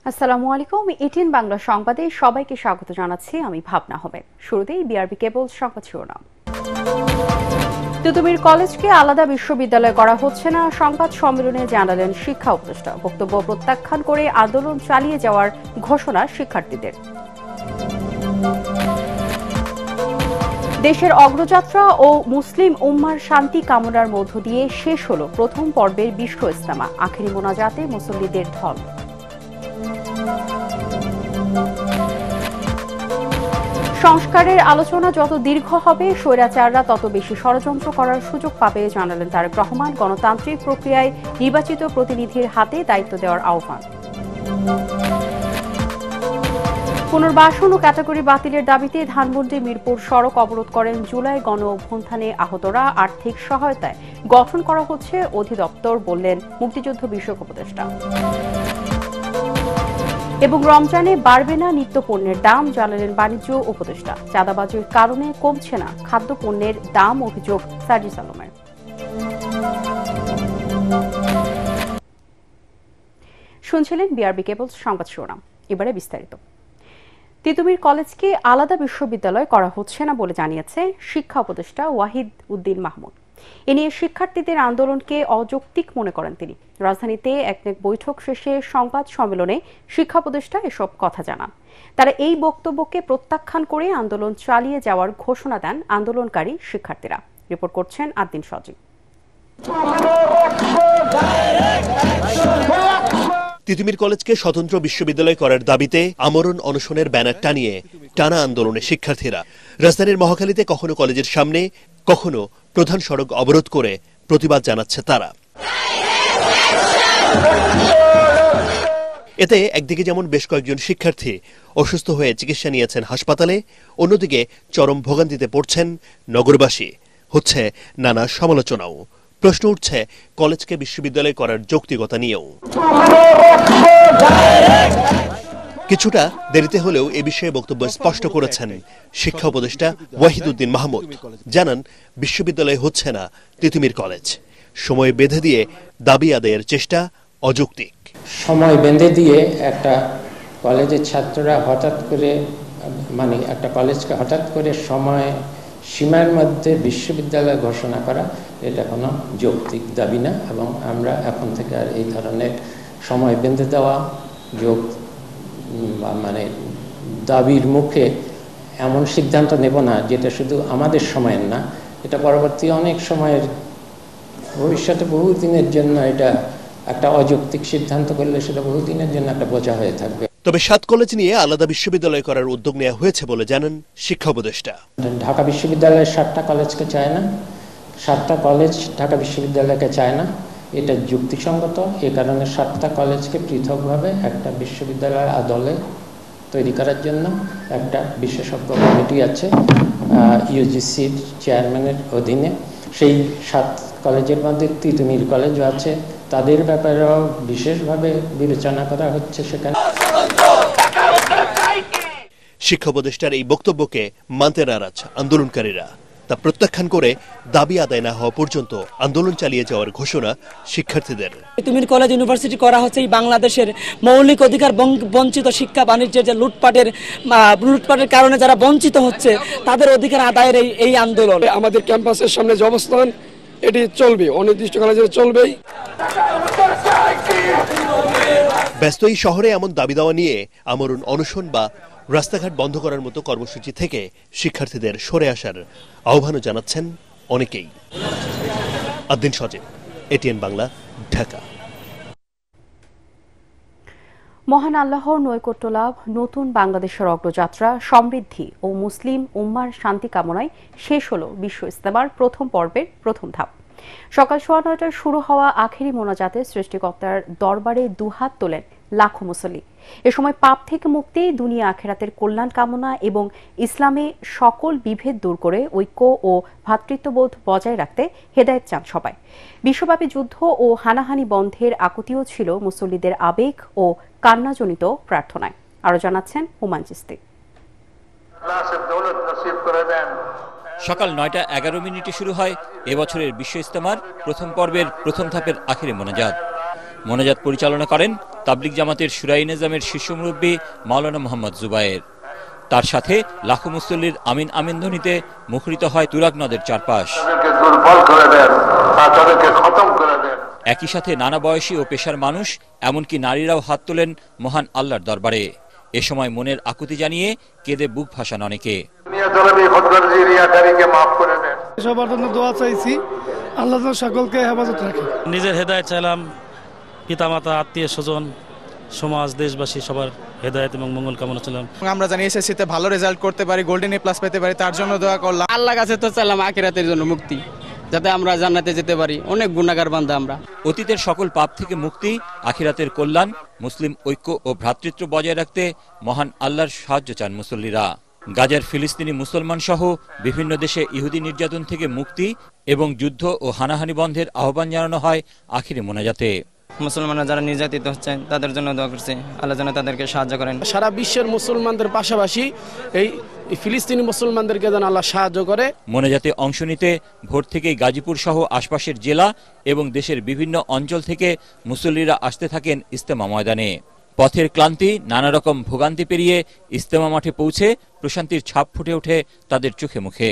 আসসালামু আলাইকুম। এটিএন বাংলা সংবাদে সবাইকে স্বাগত জানাচ্ছি। আমি ভাবনা হবে। শুরুতেই বিআরবি কেবল সংবাদ শিরোনাম। তিতুমির কলেজকে আলাদা বিশ্ববিদ্যালয় করা হচ্ছে না, সংবাদ সম্মেলনে জানালেন শিক্ষা উপদেষ্টা। বক্তব্য প্রত্যাখ্যান করে আন্দোলন চালিয়ে যাওয়ার ঘোষণা শিক্ষার্থীদের। দেশের অগ্রযাত্রা ও মুসলিম উম্মার শান্তি কামনার মধ্য দিয়ে শেষ হল প্রথম পর্বের বিশ্ব ইজতেমা। আখেরি মোনাজাতে মুসল্লিদের ঢল। সংস্কারের আলোচনা যত দীর্ঘ হবে, স্বৈরাচাররা তত বেশি ষড়যন্ত্র করার সুযোগ পাবে, জানালেন তারেক রহমান। গণতান্ত্রিক প্রক্রিয়ায় নির্বাচিত প্রতিনিধির হাতে দায়িত্ব দেওয়ার আহ্বান। পুনর্বাসন ও ক্যাটাগরি বাতিলের দাবিতে ধানমন্ডি মিরপুর সড়ক অবরোধ করেন। জুলাই গণ অভ্যুত্থানে আহতরা আর্থিক সহায়তায় গঠন করা হচ্ছে অধিদপ্তর, বললেন মুক্তিযুদ্ধ বিষয়ক উপদেষ্টা। এবং রমজানে বাড়বে না নিত্যপণ্যের দাম, জানালেন বাণিজ্য উপদেষ্টা। চাঁদাবাজির কারণে কমছে না খাদ্যপণ্যের দাম, অভিযোগ সার্জিস আলমের। শুনছিলেন বিআরবি কেবল সংবাদ শিরোনাম। এবারে বিস্তারিত। তিতুমির কলেজকে আলাদা বিশ্ববিদ্যালয় করা হচ্ছে না বলে জানিয়েছে শিক্ষা উপদেষ্টা ওয়াহিদ উদ্দিন মাহমুদ। এ নিয়ে শিক্ষার্থীদের আন্দোলনকে অযৌক্তিক মনে করেন তিনি। রাজধানীতে এক বৈঠক শেষে সংবাদ সম্মেলনে শিক্ষা উপদেষ্টা এসব কথা জানান। তারা এই বক্তব্যকে প্রত্যাখ্যান করে আন্দোলন চালিয়ে যাওয়ার ঘোষণা দেন আন্দোলনকারী শিক্ষার্থীরা। রিপোর্ট করছেন আদ্দিন সজীব। তিতুমির কলেজকে স্বতন্ত্র বিশ্ববিদ্যালয় করার দাবিতে আমরণ অনশনের ব্যানার টানিয়ে টানা আন্দোলনে শিক্ষার্থীরা রাজধানীর মহাখালীতে কখনো কলেজের সামনে, কখনো প্রধান সড়ক অবরোধ করে প্রতিবাদ জানাচ্ছে তারা। এতে একদিকে যেমন বেশ কয়েকজন শিক্ষার্থী অসুস্থ হয়ে চিকিৎসা নিয়েছেন হাসপাতালে, অন্যদিকে চরম ভোগান্তিতে পড়ছেন নগরবাসী। হচ্ছে নানা সমালোচনাও। প্রশ্ন উঠছে কলেজকে বিশ্ববিদ্যালয় করার যৌক্তিকতা নিয়েও। কিছুটা দেরিতে হলেও এ বিষয়ে বক্তব্য স্পষ্ট করেছেন শিক্ষা উপদেষ্টা ওয়াহিদ উদ্দিন মাহমুদ। জানান, বিশ্ববিদ্যালয় হচ্ছে না তিতুমির কলেজ। সময় বেঁধে দিয়ে দাবি আদায়ের চেষ্টা অযৌক্তিক। সময় বেঁধে দিয়ে একটা কলেজের ছাত্ররা হঠাৎ করে একটা কলেজকে হঠাৎ করে সময় সীমার মধ্যে বিশ্ববিদ্যালয় ঘোষণা করা, এটা কোনো যৌক্তিক দাবি না। এবং আমরা এখন থেকে আর এই ধরনের সময় বেঁধে দেওয়া দাবির মুখে এমন সিদ্ধান্ত নেব না যেটা শুধু আমাদের সময়ের না, এটা পরবর্তী অনেক সময়ের ভবিষ্যতে বহুদিনের জন্য এটা একটা অযৌক্তিক সিদ্ধান্ত করলে সেটা বহুদিনের জন্য একটা বোঝা হয়ে থাকবে। তবে 7 কলেজ নিয়ে আলাদা বিশ্ববিদ্যালয় করার উদ্যোগ নেওয়া হয়েছে বলে জানান শিক্ষা উপদেষ্টা। ঢাকা বিশ্ববিদ্যালয়ের 7টা কলেজকে চায় না, 7টা কলেজ ঢাকা বিশ্ববিদ্যালয়কে চায় না, এটা যুক্তিসঙ্গত। এ কারণে 7টা কলেজকে পৃথকভাবে একটা বিশ্ববিদ্যালয় আদলে তৈরি করার জন্য একটা বিশেষজ্ঞ কমিটি আছে ইউজিসির চেয়ারম্যানের অধীনে। সেই 7 কলেজের মধ্যে তিতুমির কলেজও আছে, তাদের ব্যাপারেও বিশেষভাবে বিবেচনা করা হচ্ছে সেখানে। শিক্ষা উপদেষ্টার এই বক্তব্যকে মানতে নারাজ আন্দোলনকারীরা। তা প্রত্যাখ্যান করে দাবি আদায় না হওয়া পর্যন্ত আন্দোলন চালিয়ে যাওয়ার ঘোষণা শিক্ষার্থীদের। তিতুমির কলেজ ইউনিভার্সিটি করা হচ্ছে এই বাংলাদেশের মৌলিক অধিকার বঞ্চিত শিক্ষা বাণিজ্যের যে লুটপাটের কারণে যারা বঞ্চিত হচ্ছে তাদের অধিকার আদায়ের এই আন্দোলন। আমাদের ক্যাম্পাসের সামনে যে অবস্থান, এটি চলবে, অনির্দিষ্টকালে চলবেই। ব্যস্ত এই শহরে এমন দাবি দেওয়া নিয়ে আমরণ অনশন বা রাস্তাঘাট বন্ধ করার মতো কর্মসূচি থেকে শিক্ষার্থীদের সরে আসার আহ্বানও জানাচ্ছেন অনেকেই। আদ্দিন সজীব, এটিএন বাংলা, ঢাকা। মহান আল্লাহর নৈকট্য লাভ, নতুন বাংলাদেশের অগ্রযাত্রা, সমৃদ্ধি ও মুসলিম উম্মার শান্তি কামনায় শেষ হল বিশ্ব ইজতেমার প্রথম পর্বের প্রথম ধাপ। সকাল 9:30টায় শুরু হওয়া আখেরি মোনাজাতে সৃষ্টিকর্তার দরবারে দুহাত তোলেন লাখো মুসল্লি। এ সময় পাপ থেকে মুক্তি, দুনিয়া আখেরাতের কল্যাণ কামনা এবং ইসলামে সকল বিভেদ দূর করে ঐক্য ও ভ্রাতৃত্ববোধ বজায় রাখতে হেদায়েত চান সবাই। বিশ্বব্যাপী যুদ্ধ ও হানাহানি বন্ধের আকুতিও ছিল মুসল্লিদের আবেগ ও কান্নাজনিত প্রার্থনায়। আরো জানাচ্ছেন হুমায়ুন চিশতি। সকাল 9:11 শুরু হয় এবছরের বিশ্ব ইজতেমার প্রথম পর্বের প্রথম ধাপের আখেরি মোনাজাত। মোনাজাত পরিচালনা করেন তাবলিগ জামাতের শুরাই নিজামের শীর্ষ মুরব্বী মাওলানা মোহাম্মদ জুবায়ের। তার সাথে লাখো মুসল্লির আমিন আমিন ধ্বনিতে মুখরিত হয় তুরাগ নদের চারপাশ। একই সাথে নানা বয়সী ও পেশার মানুষ, এমনকি নারীরাও হাত তোলেন মহান আল্লাহর দরবারে। এ সময় মনের আকুতি জানিয়ে কেঁদে বুক ভাসান অনেকে। সবার জন্য দোয়া চাইছি, আল্লাহ সকলকে হেফাজত রাখে। নিজের হেদায়েত চাইলাম, পিতামাতা, আত্মীয় স্বজন, সমাজ, দেশবাসী সবার হেদায়েত এবং মঙ্গল কামনা করলাম। আমরা জানি এসএসসিতে ভালো রেজাল্ট করতে পারি, গোল্ডেন এ প্লাস পেতে পারি, তার জন্য দোয়া করলাম। আল্লাহর কাছে তো চাইলাম আখিরাতের জন্য মুক্তি, যাতে আমরা জান্নাতে যেতে পারি। অনেক গুনাহগার বান্দা আমরা। অতীতের সকল পাপ থেকে মুক্তি, আখিরাতের কল্যাণ, মুসলিম ঐক্য ও ভ্রাতৃত্ব বজায় রাখতে মহান আল্লাহর সাহায্য চান মুসল্লিরা। গাজার ফিলিস্তিনি মুসলমান সহ বিভিন্ন দেশে ইহুদি নির্যাতন থেকে মুক্তি এবং যুদ্ধ ও হানাহানি বন্ধের আহ্বান জানানো হয় আখিরি মোনাজাতে। মুসলমানরা যারা নির্যাতিত হচ্ছেন তাদের জন্য দোয়া করছে, আল্লাহ যেন তাদেরকে সাহায্য করেন। সারা বিশ্বের মুসলমানদের পাশাপাশি এই ফিলিস্তিনি মুসলমানদেরকে যেন আল্লাহ সাহায্য করে। মোনাজাতে অংশ নিতে ভোর থেকেই গাজীপুর সহ আশপাশের জেলা এবং দেশের বিভিন্ন অঞ্চল থেকে মুসল্লিরা আসতে থাকেন ইজতেমা ময়দানে। পথের ক্লান্তি, নানা রকম ভোগান্তি পেরিয়ে ইজতেমা মাঠে পৌঁছে প্রশান্তির ছাপ ফুটে ওঠে তাদের চোখে মুখে।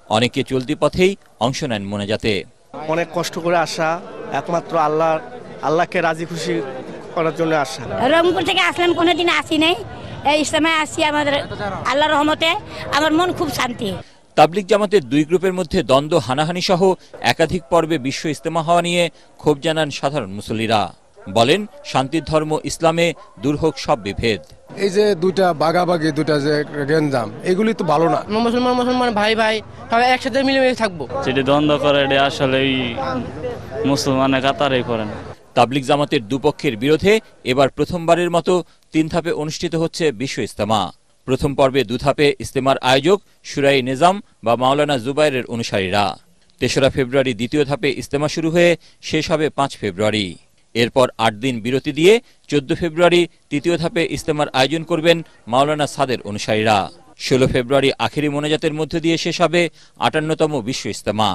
অনেকে চলতি পথেই অংশ নেন মোনাজাতে। অনেক কষ্ট করে আসা, একমাত্র আল্লাহকে রাজি খুশি করার জন্য আসা। রংপুর থেকে আসলাম, কোনোদিন আসি নাই, এই ইজতেমায় আসি। আমাদের আল্লাহর রহমতে আমার মন খুব শান্তি। তাবলিগ জামাতের দুই গ্রুপের মধ্যে দ্বন্দ্ব, হানাহানি সহ একাধিক পর্বে বিশ্ব ইজতেমা হওয়া নিয়ে ক্ষোভ জানান সাধারণ মুসল্লিরা। বলেন, শান্তির ধর্ম ইসলামে, দূর হোক সব বিভেদ। এই যে দুইটা বাগাবাগি, দুইটা যে গেঞ্জাম, এগুলি তো ভালো না। মুসলমান ভাই ভাই সবাই একসাথে মিলেমিশে থাকবো। যেটি দ্বন্দ্ব করে এটা আসলে মুসলমানের কাতারেই করেন। তাবলিগ জামাতের দুপক্ষের বিরোধে এবার প্রথমবারের মতো 3 ধাপে অনুষ্ঠিত হচ্ছে বিশ্ব ইজতেমা। প্রথম পর্বে 2 ধাপে ইজতেমার আয়োজক শুরাই নিজাম বা মাওলানা জুবায়েরের অনুসারীরা। 3রা ফেব্রুয়ারি দ্বিতীয় ধাপে ইজতেমা শুরু হয়ে শেষ হবে 5 ফেব্রুয়ারি। এরপর 8 দিন বিরতি দিয়ে 14 ফেব্রুয়ারি তৃতীয় ধাপে ইজতেমার আয়োজন করবেন মাওলানা সাদের অনুসারীরা। 16 ফেব্রুয়ারি আখেরি মোনাজাতের মধ্য দিয়ে শেষ হবে 58তম বিশ্ব ইজতেমা।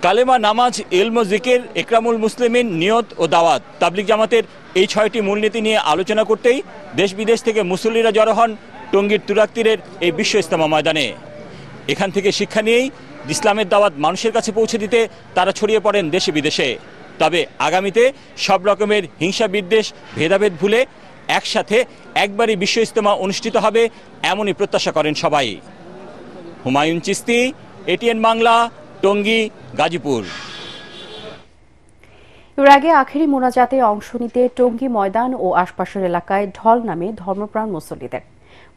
কালেমা, নামাজ, ইলম ও জিকির, ইকরামুল মুসলিমিন, নিয়ত ও দাওয়াত, তাবলিগ জামাতের এই 6টি মূলনীতি নিয়ে আলোচনা করতেই দেশ বিদেশ থেকে মুসল্লিরা জড়ো হন টঙ্গীর তুরাগ তীরের এই বিশ্ব ইজতেমা ময়দানে। এখান থেকে শিক্ষা নিয়েই ইসলামের দাওয়াত মানুষের কাছে পৌঁছে দিতে তারা ছড়িয়ে পড়েন দেশে বিদেশে। তবে আগামীতে সব রকমের হিংসা, বিদ্বেষ, ভেদাভেদ ভুলে একসাথে একবারই বিশ্ব ইজতেমা অনুষ্ঠিত হবে, এমনই প্রত্যাশা করেন সবাই। হুমায়ুন চিস্তি, এটিএন বাংলা, টঙ্গী, গাজীপুর। এর আগে আখেরি মোনাজাতে অংশ নিতে টঙ্গী ময়দান ও আশপাশের এলাকায় ঢল নামে ধর্মপ্রাণ মুসল্লিদের।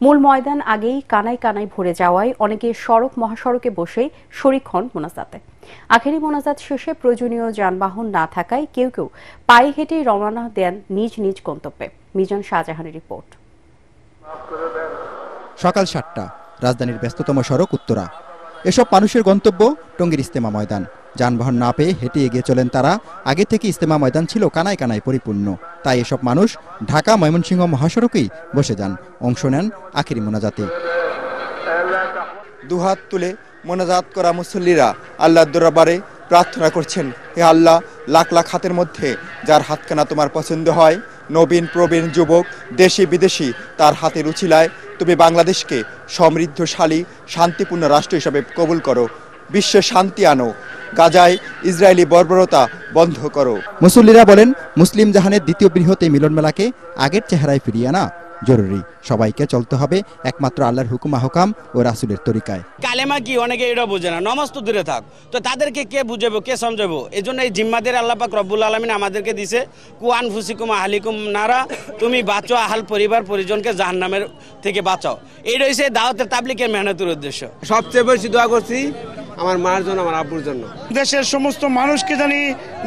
মূল ময়দান আগেই কানায় কানায় ভরে যাওয়ায় অনেকে সড়ক মহাসড়কে বসে শরিক হন মোনাজাতে। আখেরি মোনাজাত শেষে প্রয়োজনীয় যানবাহন না থাকায় কেউ কেউ পায়ে হেঁটে রওনা দেন নিজ নিজ গন্তব্যে। মিজান শাহজাহানের রিপোর্ট। সকাল 7টা, রাজধানীর ব্যস্ততম সড়ক উত্তরা। এসব মানুষের গন্তব্য টঙ্গীর ইজতেমা ময়দান। যানবাহন না পেয়ে হেঁটে এগিয়ে চলেন তারা। আগে থেকে ইজতেমা ময়দান ছিল কানায় কানায় পরিপূর্ণ, তাই এসব মানুষ ঢাকা ময়মনসিংহ মহাসড়কেই বসে যান, অংশ নেন আখেরি মোনাজাতে। দুহাত তুলে মোনাজাত করা মুসল্লিরা আল্লাহর দরবারে প্রার্থনা করছেন, হে আল্লাহ, লাখ লাখ হাতের মধ্যে যার হাতখানা তোমার পছন্দ হয়, নবীন প্রবীণ যুবক, দেশি বিদেশি, তার হাতের উছিলায় তুমি বাংলাদেশকে সমৃদ্ধশালী শান্তিপূর্ণ রাষ্ট্র হিসাবে কবুল করো। বিশ্বে শান্তি আনো, গাজায় ইসরায়েলি বর্বরতা বন্ধ করো। মুসল্লিরা বলেন, মুসলিম জাহানের দ্বিতীয় বৃহৎ এই মিলন মেলাকে আগের চেহারায় ফিরিয়ে আনা জরুরি। সবাইকে চলতে হবে একমাত্র আল্লাহর হুকুম আহকাম ও রাসূলের তরিকায়। কালেমা কি অনেকে এটা বোঝে না, নামাজ তো দূরে থাক, তো তাদেরকে কে বুঝাবো, কে সমঝাবো? এই জন্য এই জিম্মাদের আল্লাহ পাক রব্বুল আলামিন আমাদেরকে দিছে, কুয়ান ফুসিকুম আহলিকুম নারা, তুমি বাঁচো আহাল পরিবার পরিজনকে জাহান্নামের থেকে বাঁচাও। এই রয়েছে দাওয়াতের তাবলীগের মেহনতের উদ্দেশ্য। সবচেয়ে বেশি দোয়া করছি আমার মার জন্য, আমার আব্বুর জন্য। দেশের সমস্ত মানুষকে জানি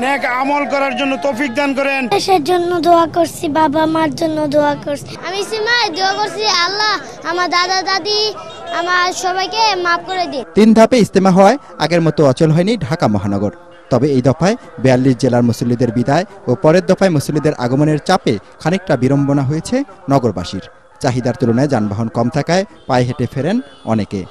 নেক আমল করার জন্য তৌফিক দান করেন। দেশের জন্য দোয়া করছি, বাবা মার জন্য দোয়া করছি। আমি সীমায় দোয়া করছি, আল্লাহ আমার দাদা দাদি আমার সবাইকে মাফ করে দিন। 3 ধাপে ইজতেমা হওয়ায় আগের মতো অচল হয়নি ঢাকা মহানগর। তবে এই দফায় 42 জেলার মুসল্লিদের বিদায় ও পরের দফায় মুসল্লিদের আগমনের চাপে খানিকটা বিড়ম্বনা হয়েছে নগরবাসীর। চাহিদার তুলনায় যানবাহন কম থাকায় পায়ে হেঁটে ফেরেন অনেকে।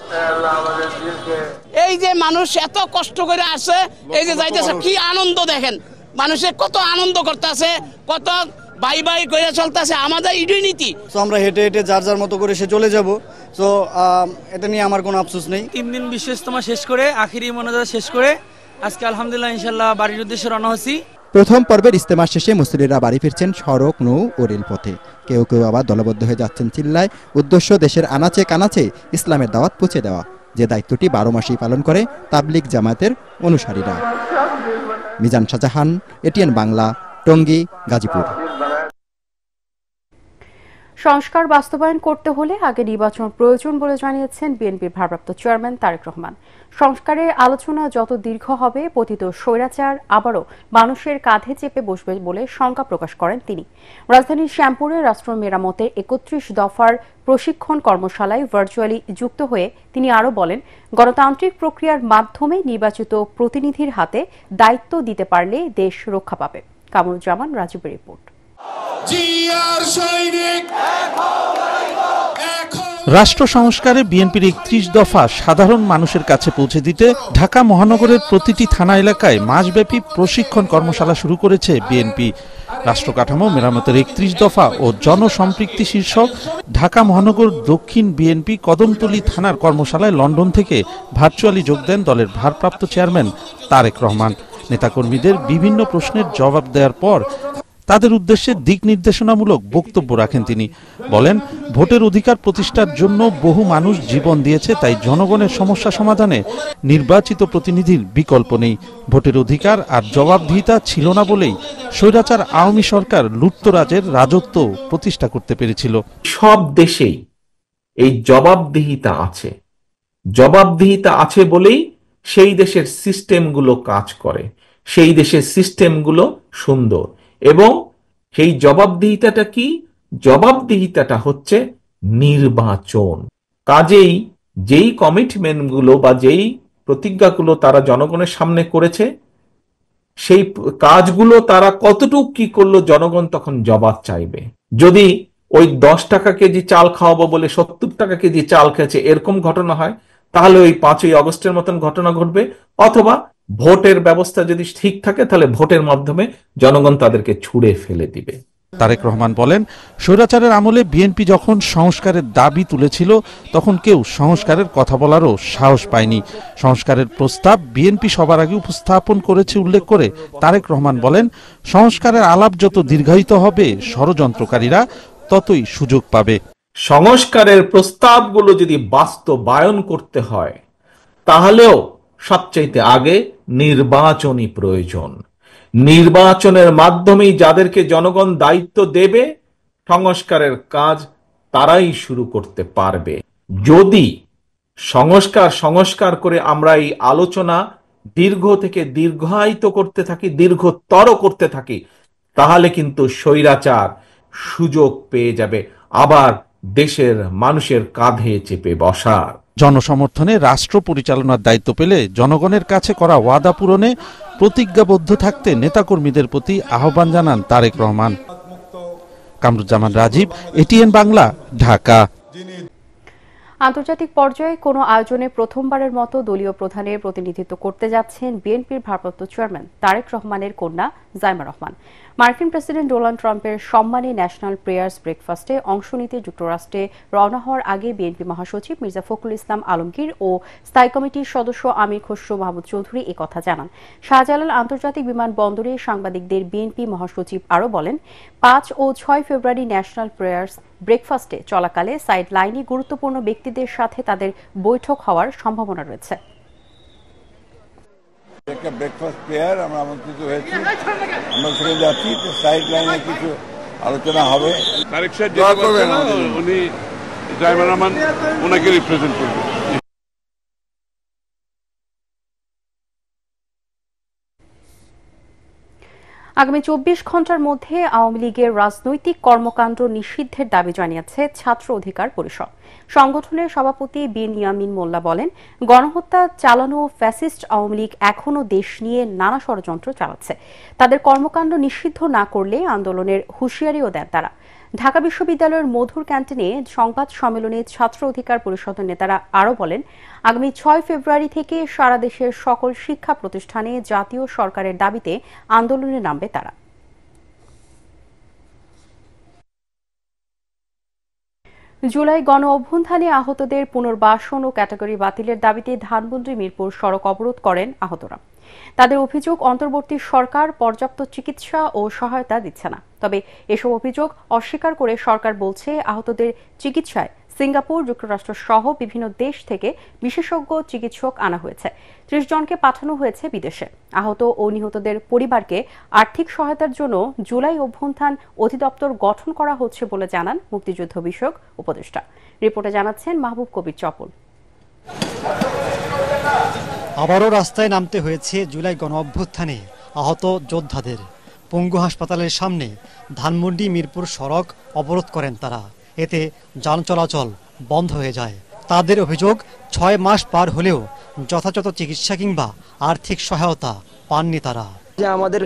এই যে মানুষ এত কষ্ট করে আসে, এই যে যাইতেছে, কি আনন্দ দেখেন। মানুষে কত আনন্দ করতেছে, কত বাই বাই করে চলতেছে, আমাদের ইডি নীতি। তো আমরা হেঁটে হেঁটে যার যার মতো করে সে চলে যাব। তো এটা নিয়ে আমার কোনো আফসোস নেই। 3 দিন বিশ্ব ইজতেমা শেষ করে আখিরি মোনাজাত শেষ করে আজকে আলহামদুলিল্লাহ ইনশাআল্লাহ বাড়ির উদ্দেশ্যে রওনা হচ্ছি। প্রথম পর্বের ইজতেমা শেষে মুসল্লিরা বাড়ি ফিরছেন সড়ক, নৌ ও রেলপথে। কেউ কেউ আবার দলবদ্ধ হয়ে যাচ্ছেন চিল্লায়। উদ্দেশ্য দেশের আনাচে কানাচে ইসলামের দাওয়াত পৌঁছে দেওয়া, যে দায়িত্বটি 12 মাসেই পালন করে তাবলিগ জামায়াতের অনুসারীরা। মিজান শাহজাহান, এটিএন বাংলা, টঙ্গী, গাজীপুর। সংস্কার বাস্তবায়ন করতে হলে আগে নির্বাচন প্রয়োজন বলে জানিয়েছেন বিএনপির ভারপ্রাপ্ত চেয়ারম্যান তারেক রহমান। সংস্কারের আলোচনা যত দীর্ঘ হবে, পতিত স্বৈরাচার আবারও মানুষের কাঁধে চেপে বসবে বলে শঙ্কা প্রকাশ করেন তিনি। রাজধানীর শ্যামপুরে রাষ্ট্র মেরামতের 31 দফার প্রশিক্ষণ কর্মশালায় ভার্চুয়ালি যুক্ত হয়ে তিনি আরও বলেন, গণতান্ত্রিক প্রক্রিয়ার মাধ্যমে নির্বাচিত প্রতিনিধির হাতে দায়িত্ব দিতে পারলে দেশ রক্ষা পাবে। কামরুজ্জামান রাজীবের রিপোর্ট। রাষ্ট্র সংস্কারে বিএনপির 31 দফা সাধারণ মানুষের কাছে পৌঁছে দিতে ঢাকা মহানগরের প্রতিটি থানা এলাকায় মাসব্যাপী প্রশিক্ষণ কর্মশালা শুরু করেছে বিএনপি। রাষ্ট্র কাঠামো মেরামতের 31 দফা ও জনসম্পৃক্তি শীর্ষক ঢাকা মহানগর দক্ষিণ বিএনপি কদমতলী থানার কর্মশালায় লন্ডন থেকে ভার্চুয়ালি যোগ দেন দলের ভারপ্রাপ্ত চেয়ারম্যান তারেক রহমান। নেতাকর্মীদের বিভিন্ন প্রশ্নের জবাব দেওয়ার পর তাদের উদ্দেশ্যে দিক নির্দেশনামূলক বক্তব্য রাখেন তিনি। বলেন, ভোটের অধিকার প্রতিষ্ঠার জন্য বহু মানুষ জীবন দিয়েছে, তাই জনগণের সমস্যা সমাধানে নির্বাচিত প্রতিনিধির বিকল্প নেই। ভোটের অধিকার আর জবাবদিহিতা ছিল না বলেই স্বৈরাচার আওয়ামী সরকার লুটতরাজের রাজত্ব প্রতিষ্ঠা করতে পেরেছিল। সব দেশেই এই জবাবদিহিতা আছে, জবাবদিহিতা আছে বলেই সেই দেশের সিস্টেমগুলো কাজ করে, সেই দেশের সিস্টেমগুলো সুন্দর। এবং সেই জবাবদিহিতাটা কি? জবাবদিহিতাটা হচ্ছে নির্বাচন। কাজেই যেই কমিটমেন্টগুলো বা যেই প্রতিজ্ঞাগুলো তারা জনগণের সামনে করেছে, সেই কাজগুলো তারা কতটুকু কি করলো, জনগণ তখন জবাব চাইবে। যদি ওই 10 টাকা কেজি চাল খাওয়াবো বলে 70 টাকা কেজি চাল খেয়েছে এরকম ঘটনা হয়, তাহলে ওই 5ই আগস্টের মতন ঘটনা ঘটবে। অথবা ভোটের ব্যবস্থা যদি ঠিক থাকে, তাহলে ভোটের মাধ্যমে জনগণ তাদেরকে ছুড়ে ফেলে দিবে। তারেক রহমান বলেন, স্বৈরাচারের আমলে বিএনপি যখন সংস্কারের দাবি তুলেছিল, তখন কেউ সংস্কারের কথা বলারও সাহস পায়নি। সংস্কারের প্রস্তাব বিএনপি সবার আগে উপস্থাপন করেছে উল্লেখ করে তারেক রহমান বলেন, সংস্কারের আলাপ যত দীর্ঘায়িত হবে, ষড়যন্ত্রকারীরা ততই সুযোগ পাবে। সংস্কারের প্রস্তাবগুলো যদি বাস্তবায়ন করতে হয়, তাহলেও সবচাইতে আগে নির্বাচনই প্রয়োজন। নির্বাচনের মাধ্যমেই যাদেরকে জনগণ দায়িত্ব দেবে, সংস্কারের কাজ তারাই শুরু করতে পারবে। যদি সংস্কার করে আমরা এই আলোচনা দীর্ঘ থেকে দীর্ঘায়িত করতে থাকি, দীর্ঘতর করতে থাকি, তাহলে কিন্তু স্বৈরাচার সুযোগ পেয়ে যাবে আবার দেশের মানুষের কাঁধে চেপে বসার। জনসমর্থনে রাষ্ট্র পরিচালনার দায়িত্ব পেলে জনগণের কাছে করা ওয়াদা পূরণে প্রতিজ্ঞাবদ্ধ থাকতে নেতাকর্মীদের প্রতি আহ্বান জানান তারেক রহমান। কামরুজ্জামান রাজীব, এটিএন বাংলা, ঢাকা। আন্তর্জাতিক পর্যায়ে কোনো আয়োজনে প্রথমবারের মতো দলীয় প্রধানের প্রতিনিধিত্ব করতে যাচ্ছেন বিএনপির ভারপ্রাপ্ত চেয়ারম্যান তারেক রহমানের কন্যা জাইমা রহমান। মার্কিন প্রেসিডেন্ট ডোনাল্ড ট্রাম্পের সম্মানে ন্যাশনাল প্রেয়ার্স ব্রেকফাস্টে অংশ নিতে যুক্তরাষ্ট্রে রওনা হওয়ার আগে বিএনপি মহাসচিব মির্জা ফখরুল ইসলাম আলমগীর ও স্থায়ী কমিটির সদস্য আমির খসরু মাহমুদ চৌধুরী একথা জানান। শাহজালাল আন্তর্জাতিক বিমানবন্দরে সাংবাদিকদের বিএনপি মহাসচিব আরও বলেন, 5 ও 6 ফেব্রুয়ারি ন্যাশনাল প্রেয়ার্স ব্রেকফাস্টে চলাকালে সাইড লাইনে গুরুত্বপূর্ণ ব্যক্তিদের সাথে তাদের বৈঠক হওয়ার সম্ভাবনা রয়েছে। একটা ব্রেকফাস্ট প্রেয়ার আমরা আমন্ত্রিত হয়েছি, আমরা সেখানে যাচ্ছি, তো সাইড লাইনে কিছু আলোচনা হবে। তারেক সাহেব উনি জাইমা রহমান ওনাকে রিপ্রেজেন্ট করবেন। আগামী 24 ঘন্টার মধ্যে আওয়ামী লীগের রাজনৈতিক কর্মকাণ্ড নিষিদ্ধের দাবি জানিয়েছে ছাত্র অধিকার পরিষদ। সংগঠনের সভাপতি বিন ইয়ামিন মোল্লা বলেন, গণহত্যা চালানো ফ্যাসিস্ট আওয়ামী লীগ এখনও দেশ নিয়ে নানা ষড়যন্ত্র চালাচ্ছে। তাদের কর্মকাণ্ড নিষিদ্ধ না করলে আন্দোলনের হুঁশিয়ারিও দেন তারা। ঢাকা বিশ্ববিদ্যালয়ের মধুর ক্যান্টিনে সংবাদ সম্মেলনে ছাত্র অধিকার পরিষদের নেতারা আরও বলেন, আগামী 6 ফেব্রুয়ারি থেকে সারা দেশের সকল শিক্ষা প্রতিষ্ঠানে জাতীয় সরকারের দাবিতে আন্দোলনে নামবে তারা। জুলাই গণ অভ্যুত্থানে আহতদের পুনর্বাসন ও ক্যাটাগরি বাতিলের দাবিতে ধানমন্ডি মিরপুর সড়ক অবরোধ করেন আহতরা। তাদের অভিযোগ, অন্তর্বর্তী সরকার পর্যাপ্ত চিকিৎসা ও সহায়তা দিচ্ছে না। তবে এসব অভিযোগ অস্বীকার করে সরকার বলছে, আহতদের চিকিৎসায় সিঙ্গাপুর, যুক্তরাষ্ট্র সহ বিভিন্ন দেশ থেকে বিশেষজ্ঞ চিকিৎসক আনা হয়েছে। 30 জনকে পাঠানো হয়েছে বিদেশে। আহত ও নিহতদের পরিবারকে আর্থিক সহায়তার জন্য জুলাই অভ্যুত্থান অধিদপ্তর গঠন করা হচ্ছে বলে জানান মুক্তিযুদ্ধ বিষয়ক উপদেষ্টা। রিপোর্টে জানাচ্ছেন মাহবুব কবির চপল। আবারও রাস্তায় নামতে হয়েছে জুলাই গণ অভ্যুত্থানে আহত যোদ্ধাদের। পঙ্গু হাসপাতালের সামনে ধানমন্ডি মিরপুর সড়ক অবরোধ করেন তারা। এতে যান চলাচল বন্ধ হয়ে যায়। তাদের অভিযোগ, 6 মাস পার হলেও যথাযথ চিকিৎসা কিংবা আর্থিক সহায়তা পাননি তারা। যে আমাদের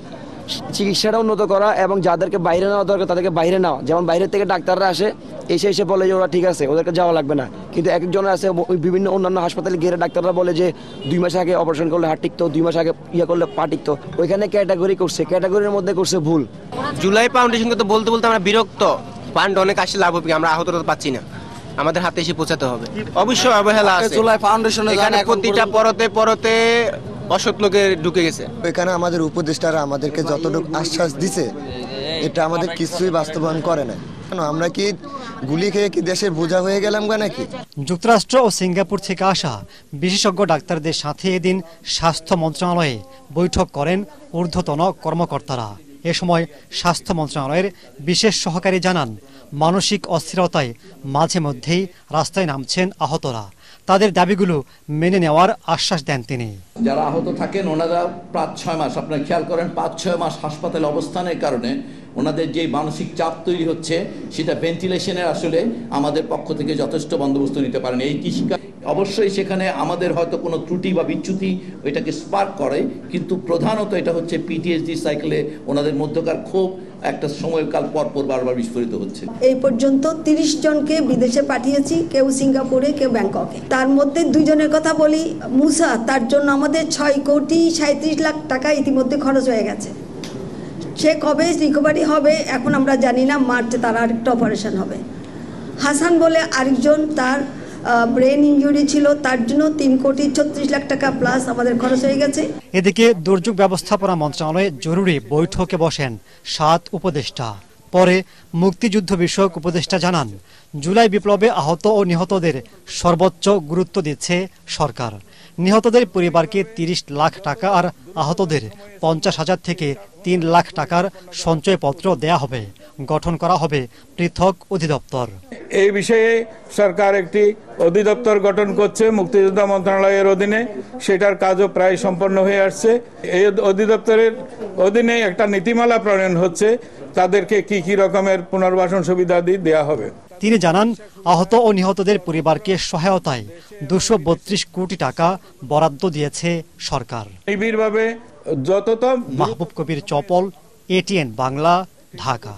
চিকিৎসাটা উন্নত করা এবং যাদেরকে বাইরে নেওয়া দরকার তাদেরকে বাইরে নেওয়া। যেমন বাইরে থেকে ডাক্তাররা আসে, এসে বলে যে ওরা ঠিক আছে, ওদেরকে যাওয়া লাগবে না। কিন্তু একজনের আছে বিভিন্ন অন্যান্য হাসপাতালে গিয়ে ডাক্তাররা বলে যে 2 মাস আগে অপারেশন করলে হাত টিকতো, 2 মাস আগে করলে পা টিকতো। ওইখানে ক্যাটাগরি করছে, ক্যাটাগরির মধ্যে করছে ভুল। জুলাই ফাউন্ডেশনকে তো বলতে অনেক বিরক্ত। ফান্ড অনেক আসলে লাভ হবে, আমরা আহতরা পাচ্ছি না, আমাদের হাতে এসে পৌঁছাতে হবে। অবশ্যই অবহেলা আছে। জুলাই ফাউন্ডেশনে এখানে প্রতিটা পরতে অসৎ লোকে ঢুকে গেছে। এখানে আমাদের উপদেষ্টারা আমাদেরকে যতটুকু আশ্বাস দিছে, এটা আমাদের কিছুই বাস্তবায়ন করে না। আমরা কি গুলি খেয়ে কি দেশের বোঝা হয়ে গেলাম নাকি? যুক্তরাষ্ট্র ও সিঙ্গাপুর থেকে আসা বিশেষজ্ঞ ডাক্তারদের সাথে এদিন স্বাস্থ্য মন্ত্রণালয়ে বৈঠক করেন ঊর্ধ্বতন কর্মকর্তারা। এ সময় স্বাস্থ্য মন্ত্রণালয়ের বিশেষ সহকারী জানান, মানসিক অস্থিরতায় মাঝে মধ্যেই রাস্তায় নামছেন আহতরা। তাদের দাবিগুলো মেনে নেওয়ার আশ্বাস দেন তিনি। যারা আহত থাকেন ওনারা 5-6 মাস, আপনারা খেয়াল করেন, 5-6 মাস হাসপাতালে অবস্থানের কারণে ওনাদের যে মানসিক চাপ তৈরি হচ্ছে, সেটা ভেন্টিলেশনের আসলে আমাদের পক্ষ থেকে যথেষ্ট বন্দোবস্ত নিতে পারেন। এই কৃষিকাজ অবশ্যই সেখানে আমাদের হয়তো কোনো ত্রুটি বা বিচ্যুতি ওইটাকে স্পার্ক করে, কিন্তু প্রধানত এটা হচ্ছে পিটিএসডি সাইকেলে ওনাদের মধ্যকার ক্ষোভ একটা সময়কাল পরপর বারবার বিস্ফোরিত হচ্ছে। এই পর্যন্ত 30 জনকে বিদেশে পাঠিয়েছি, কেউ সিঙ্গাপুরে, কেউ ব্যাংককে। তার মধ্যে 2 জনের কথা বলি, মুসা, তার জন্য আমাদের 6,37,00,000 টাকা ইতিমধ্যে খরচ হয়ে গেছে। সে কবে রিকভারি হবে এখন আমরা জানি না। মার্চে তার আরেকটা অপারেশন হবে। হাসান বলে আরেকজন, তার ব্রেন ইনজুরি ছিল, তার জন্য 3,36,00,000 টাকা প্লাস আমাদের খরচ হয়ে গেছে। এদিকে দুর্যোগ ব্যবস্থাপনা মন্ত্রণালয়ে জরুরি বৈঠকে বসেন 7 উপদেষ্টা। পরে মুক্তিযুদ্ধ বিষয়ক উপদেষ্টা জানান, জুলাই বিপ্লবে আহত ও নিহতদের সর্বোচ্চ গুরুত্ব দিচ্ছে সরকার। নিহতদের পরিবারকে 30 লাখ টাকা আর আহতদের 50,000 থেকে 3 লাখ টাকার সঞ্চয়পত্র দেয়া হবে। গঠন করা হবে পৃথক অধিদপ্তর। এই বিষয়ে সরকার একটি অধিদপ্তর গঠন করছে মুক্তিযোদ্ধা মন্ত্রণালয়ের অধীনে। সেটার কাজও প্রায় সম্পন্ন হয়ে আসছে। এই অধিদপ্তরের অধীনে একটা নীতিমালা প্রণয়ন হচ্ছে, তাদেরকে কি রকমের পুনর্বাসন সুবিধা দেওয়া হবে। তিনি জানান, আহত ও নিহতদের পরিবারকে সহায়তায় 232 কোটি টাকা বরাদ্দ দিয়েছে সরকার। নিবিড়ভাবে যতটা। মাহবুব কবির চপল, ATN বাংলা, ঢাকা।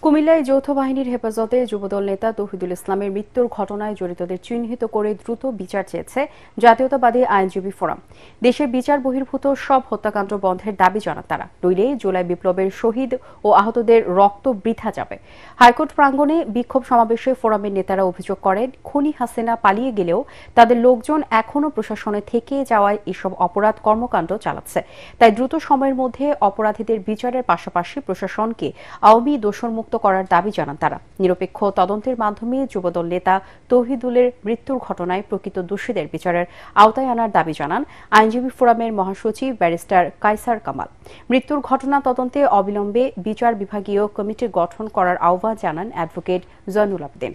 কুমিল্লায় যৌথ বাহিনীর হেফাজতে যুবদল নেতা তৌহিদুল ইসলামের মৃত্যুর ঘটনায় জড়িতদের চিহ্নিত করে দ্রুত বিচার চেয়েছে জাতীয়তাবাদী আইনজীবী ফোরাম। দেশের বিচার বহির্ভূত সব হত্যাকাণ্ড বন্ধের দাবি জানান তারা। নইলে জুলাই বিপ্লবের শহীদ ও আহতদের রক্ত বৃথা যাবে। হাইকোর্ট প্রাঙ্গণে বিক্ষোভ সমাবেশে ফোরামের নেতারা অভিযোগ করেন, খুনি হাসিনা পালিয়ে গেলেও তাদের লোকজন এখনও প্রশাসনে থেকে যাওয়ায় এসব অপরাধ কর্মকাণ্ড চালাচ্ছে। তাই দ্রুত সময়ের মধ্যে অপরাধীদের বিচারের পাশাপাশি প্রশাসনকে আওয়ামী দোষরমুক্ত করার দাবি জানান তারা। নিরপেক্ষ তদন্তের মাধ্যমে যুবদল নেতা তৌহিদুলের মৃত্যুর ঘটনায় প্রকৃত দোষীদের বিচারের আওতায় আনার দাবি জানান আইনজীবী ফোরামের মহাসচিব ব্যারিস্টার কায়সার কামাল। মৃত্যুর ঘটনা তদন্তে অবিলম্বে বিচার বিভাগীয় কমিটি গঠন করার আহ্বান জানান অ্যাডভোকেট জয়নুল আবেদিন।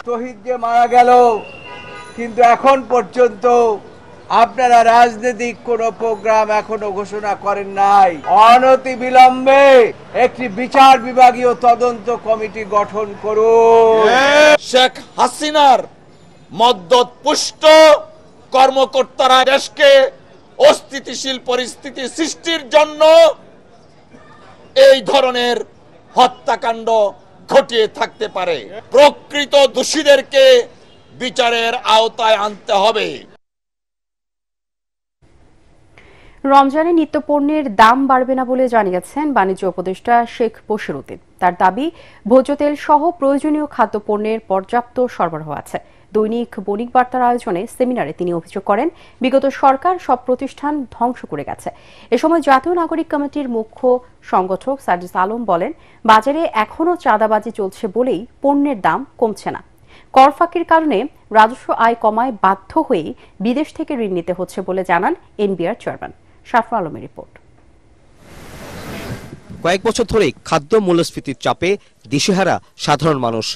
শহীদ যে মারা গেল, কিন্তু এখন পর্যন্ত আপনারা রাজনৈতিক কোন প্রোগ্রাম এখনো ঘোষণা করেন নাই। অনতি বিলম্বে একটি বিচার বিভাগীয় তদন্ত কমিটি গঠন করুন। শেখ হাসিনার মদ্যপুষ্ট কর্মকর্তারা দেশকে অস্থিতিশীল পরিস্থিতি সৃষ্টির জন্য এই ধরনের হত্যাকাণ্ড ঘটিয়ে থাকতে পারে। প্রকৃত দোষীদেরকে বিচারের আওতায় আনতে হবে। রমজানে নিত্যপণ্যের দাম বাড়বে না বলে জানিয়েছেন বাণিজ্য উপদেষ্টা শেখ বশিরউদ্দিন। তার দাবি, ভোজ্য তেল সহ প্রয়োজনীয় খাদ্যপণ্যের পর্যাপ্ত সরবরাহ আছে। দৈনিক বণিক বার্তার আয়োজনে সেমিনারে তিনি অভিযোগ করেন, বিগত সরকার সব প্রতিষ্ঠান ধ্বংস করে গেছে। এ সময় জাতীয় নাগরিক কমিটির মুখ্য সংগঠক সার্জিস আলম বলেন, বাজারে এখনও চাঁদাবাজি চলছে বলেই পণ্যের দাম কমছে না। কর ফাঁকির কারণে রাজস্ব আয় কমায় বাধ্য হয়ে বিদেশ থেকে ঋণ নিতে হচ্ছে বলে জানান এনবিআর চেয়ারম্যান। শাফর আলমের রিপোর্ট। কয়েক বছর ধরে খাদ্য মূল্যস্ফীতির চাপে দিশেহারা সাধারণ মানুষ।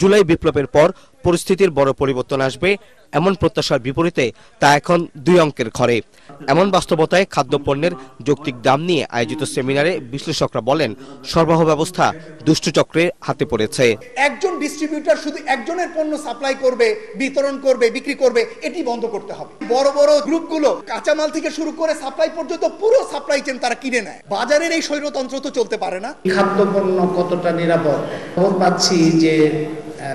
জুলাই বিপ্লবের পর পরিস্থিতির বড় পরিবর্তন আসবে এমন প্রত্যাশার বিপরীতে তা এখন 2 অঙ্কের ঘরে। এমন বাস্তবতায় খাদ্যপণ্যের যৌক্তিক দাম নিয়ে আয়োজিত সেমিনারে বিশ্লেষকরা বলেন, সরবরাহ ব্যবস্থা দুষ্টচক্রের হাতে পড়েছে। একজন ডিস্ট্রিবিউটর শুধু একজনের পণ্য সাপ্লাই করবে, বিতরণ করবে, বিক্রি করবে, এটি বন্ধ করতে হবে। বড় বড় গ্রুপগুলো কাঁচামাল থেকে শুরু করে সাপ্লাই পর্যন্ত পুরো সাপ্লাই চেইন তারা কিনে নেয়। বাজারের এই স্বৈরতন্ত্র তো চলতে পারে না। খাদ্যপণ্য কতটা নিরাপদ? খবর পাচ্ছি যে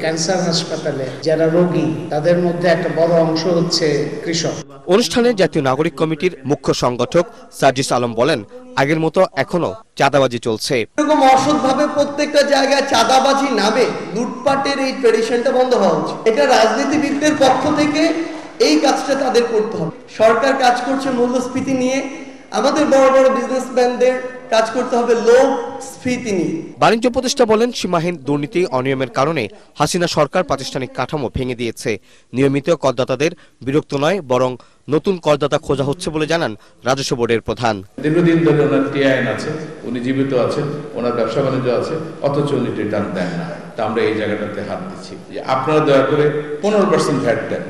ক্যান্সার হাসপাতালে যারা রোগী তাদের মধ্যে একটা বড় অংশ হচ্ছে কৃষক। অনুষ্ঠানে জাতীয় নাগরিক কমিটির মুখ্য সংগঠক সার্জিস আলম বলেন, আগের মতো এখনো চাঁদাবাজি চলছে। এরকম অসৎভাবে প্রত্যেকটা জায়গায় চাঁদাবাজি নামে লুটপাটের এই ট্রেডিশনটা বন্ধ হওয়া উচিত। এটা রাজনীতিবিদদের পক্ষ থেকে এই কাজটা তাদের করতে হবে। সরকার কাজ করছে মূল্যস্ফীতি নিয়ে, আমাদের বড় বড় বিজনেসম্যানদের কাজ করতে হবে লো স্ফীতি নিয়ে। বাণিজ্য উপদেষ্টা বলেন, সীমাহীন দুর্নীতি অনিয়মের কারণে হাসিনা সরকার প্রাতিষ্ঠানিক কাঠামো ভেঙে দিয়েছে। নিয়মিত করদাতাদের বিরক্ত নয়, বরং নতুন করদাতা খোঁজা হচ্ছে বলে জানান রাজস্ব বোর্ডের প্রধান। দীর্ঘদিন ধরে ওনার টিআইএন আছে, উনি জীবিত আছেন, ওনার ব্যবসা বাণিজ্য আছে, অথচ উনি রিটার্ন দেন না। তা আমরা এই জায়গাটাতে হাত দিচ্ছি যে আপনারা দয়া করে 15% ভ্যাট দেন।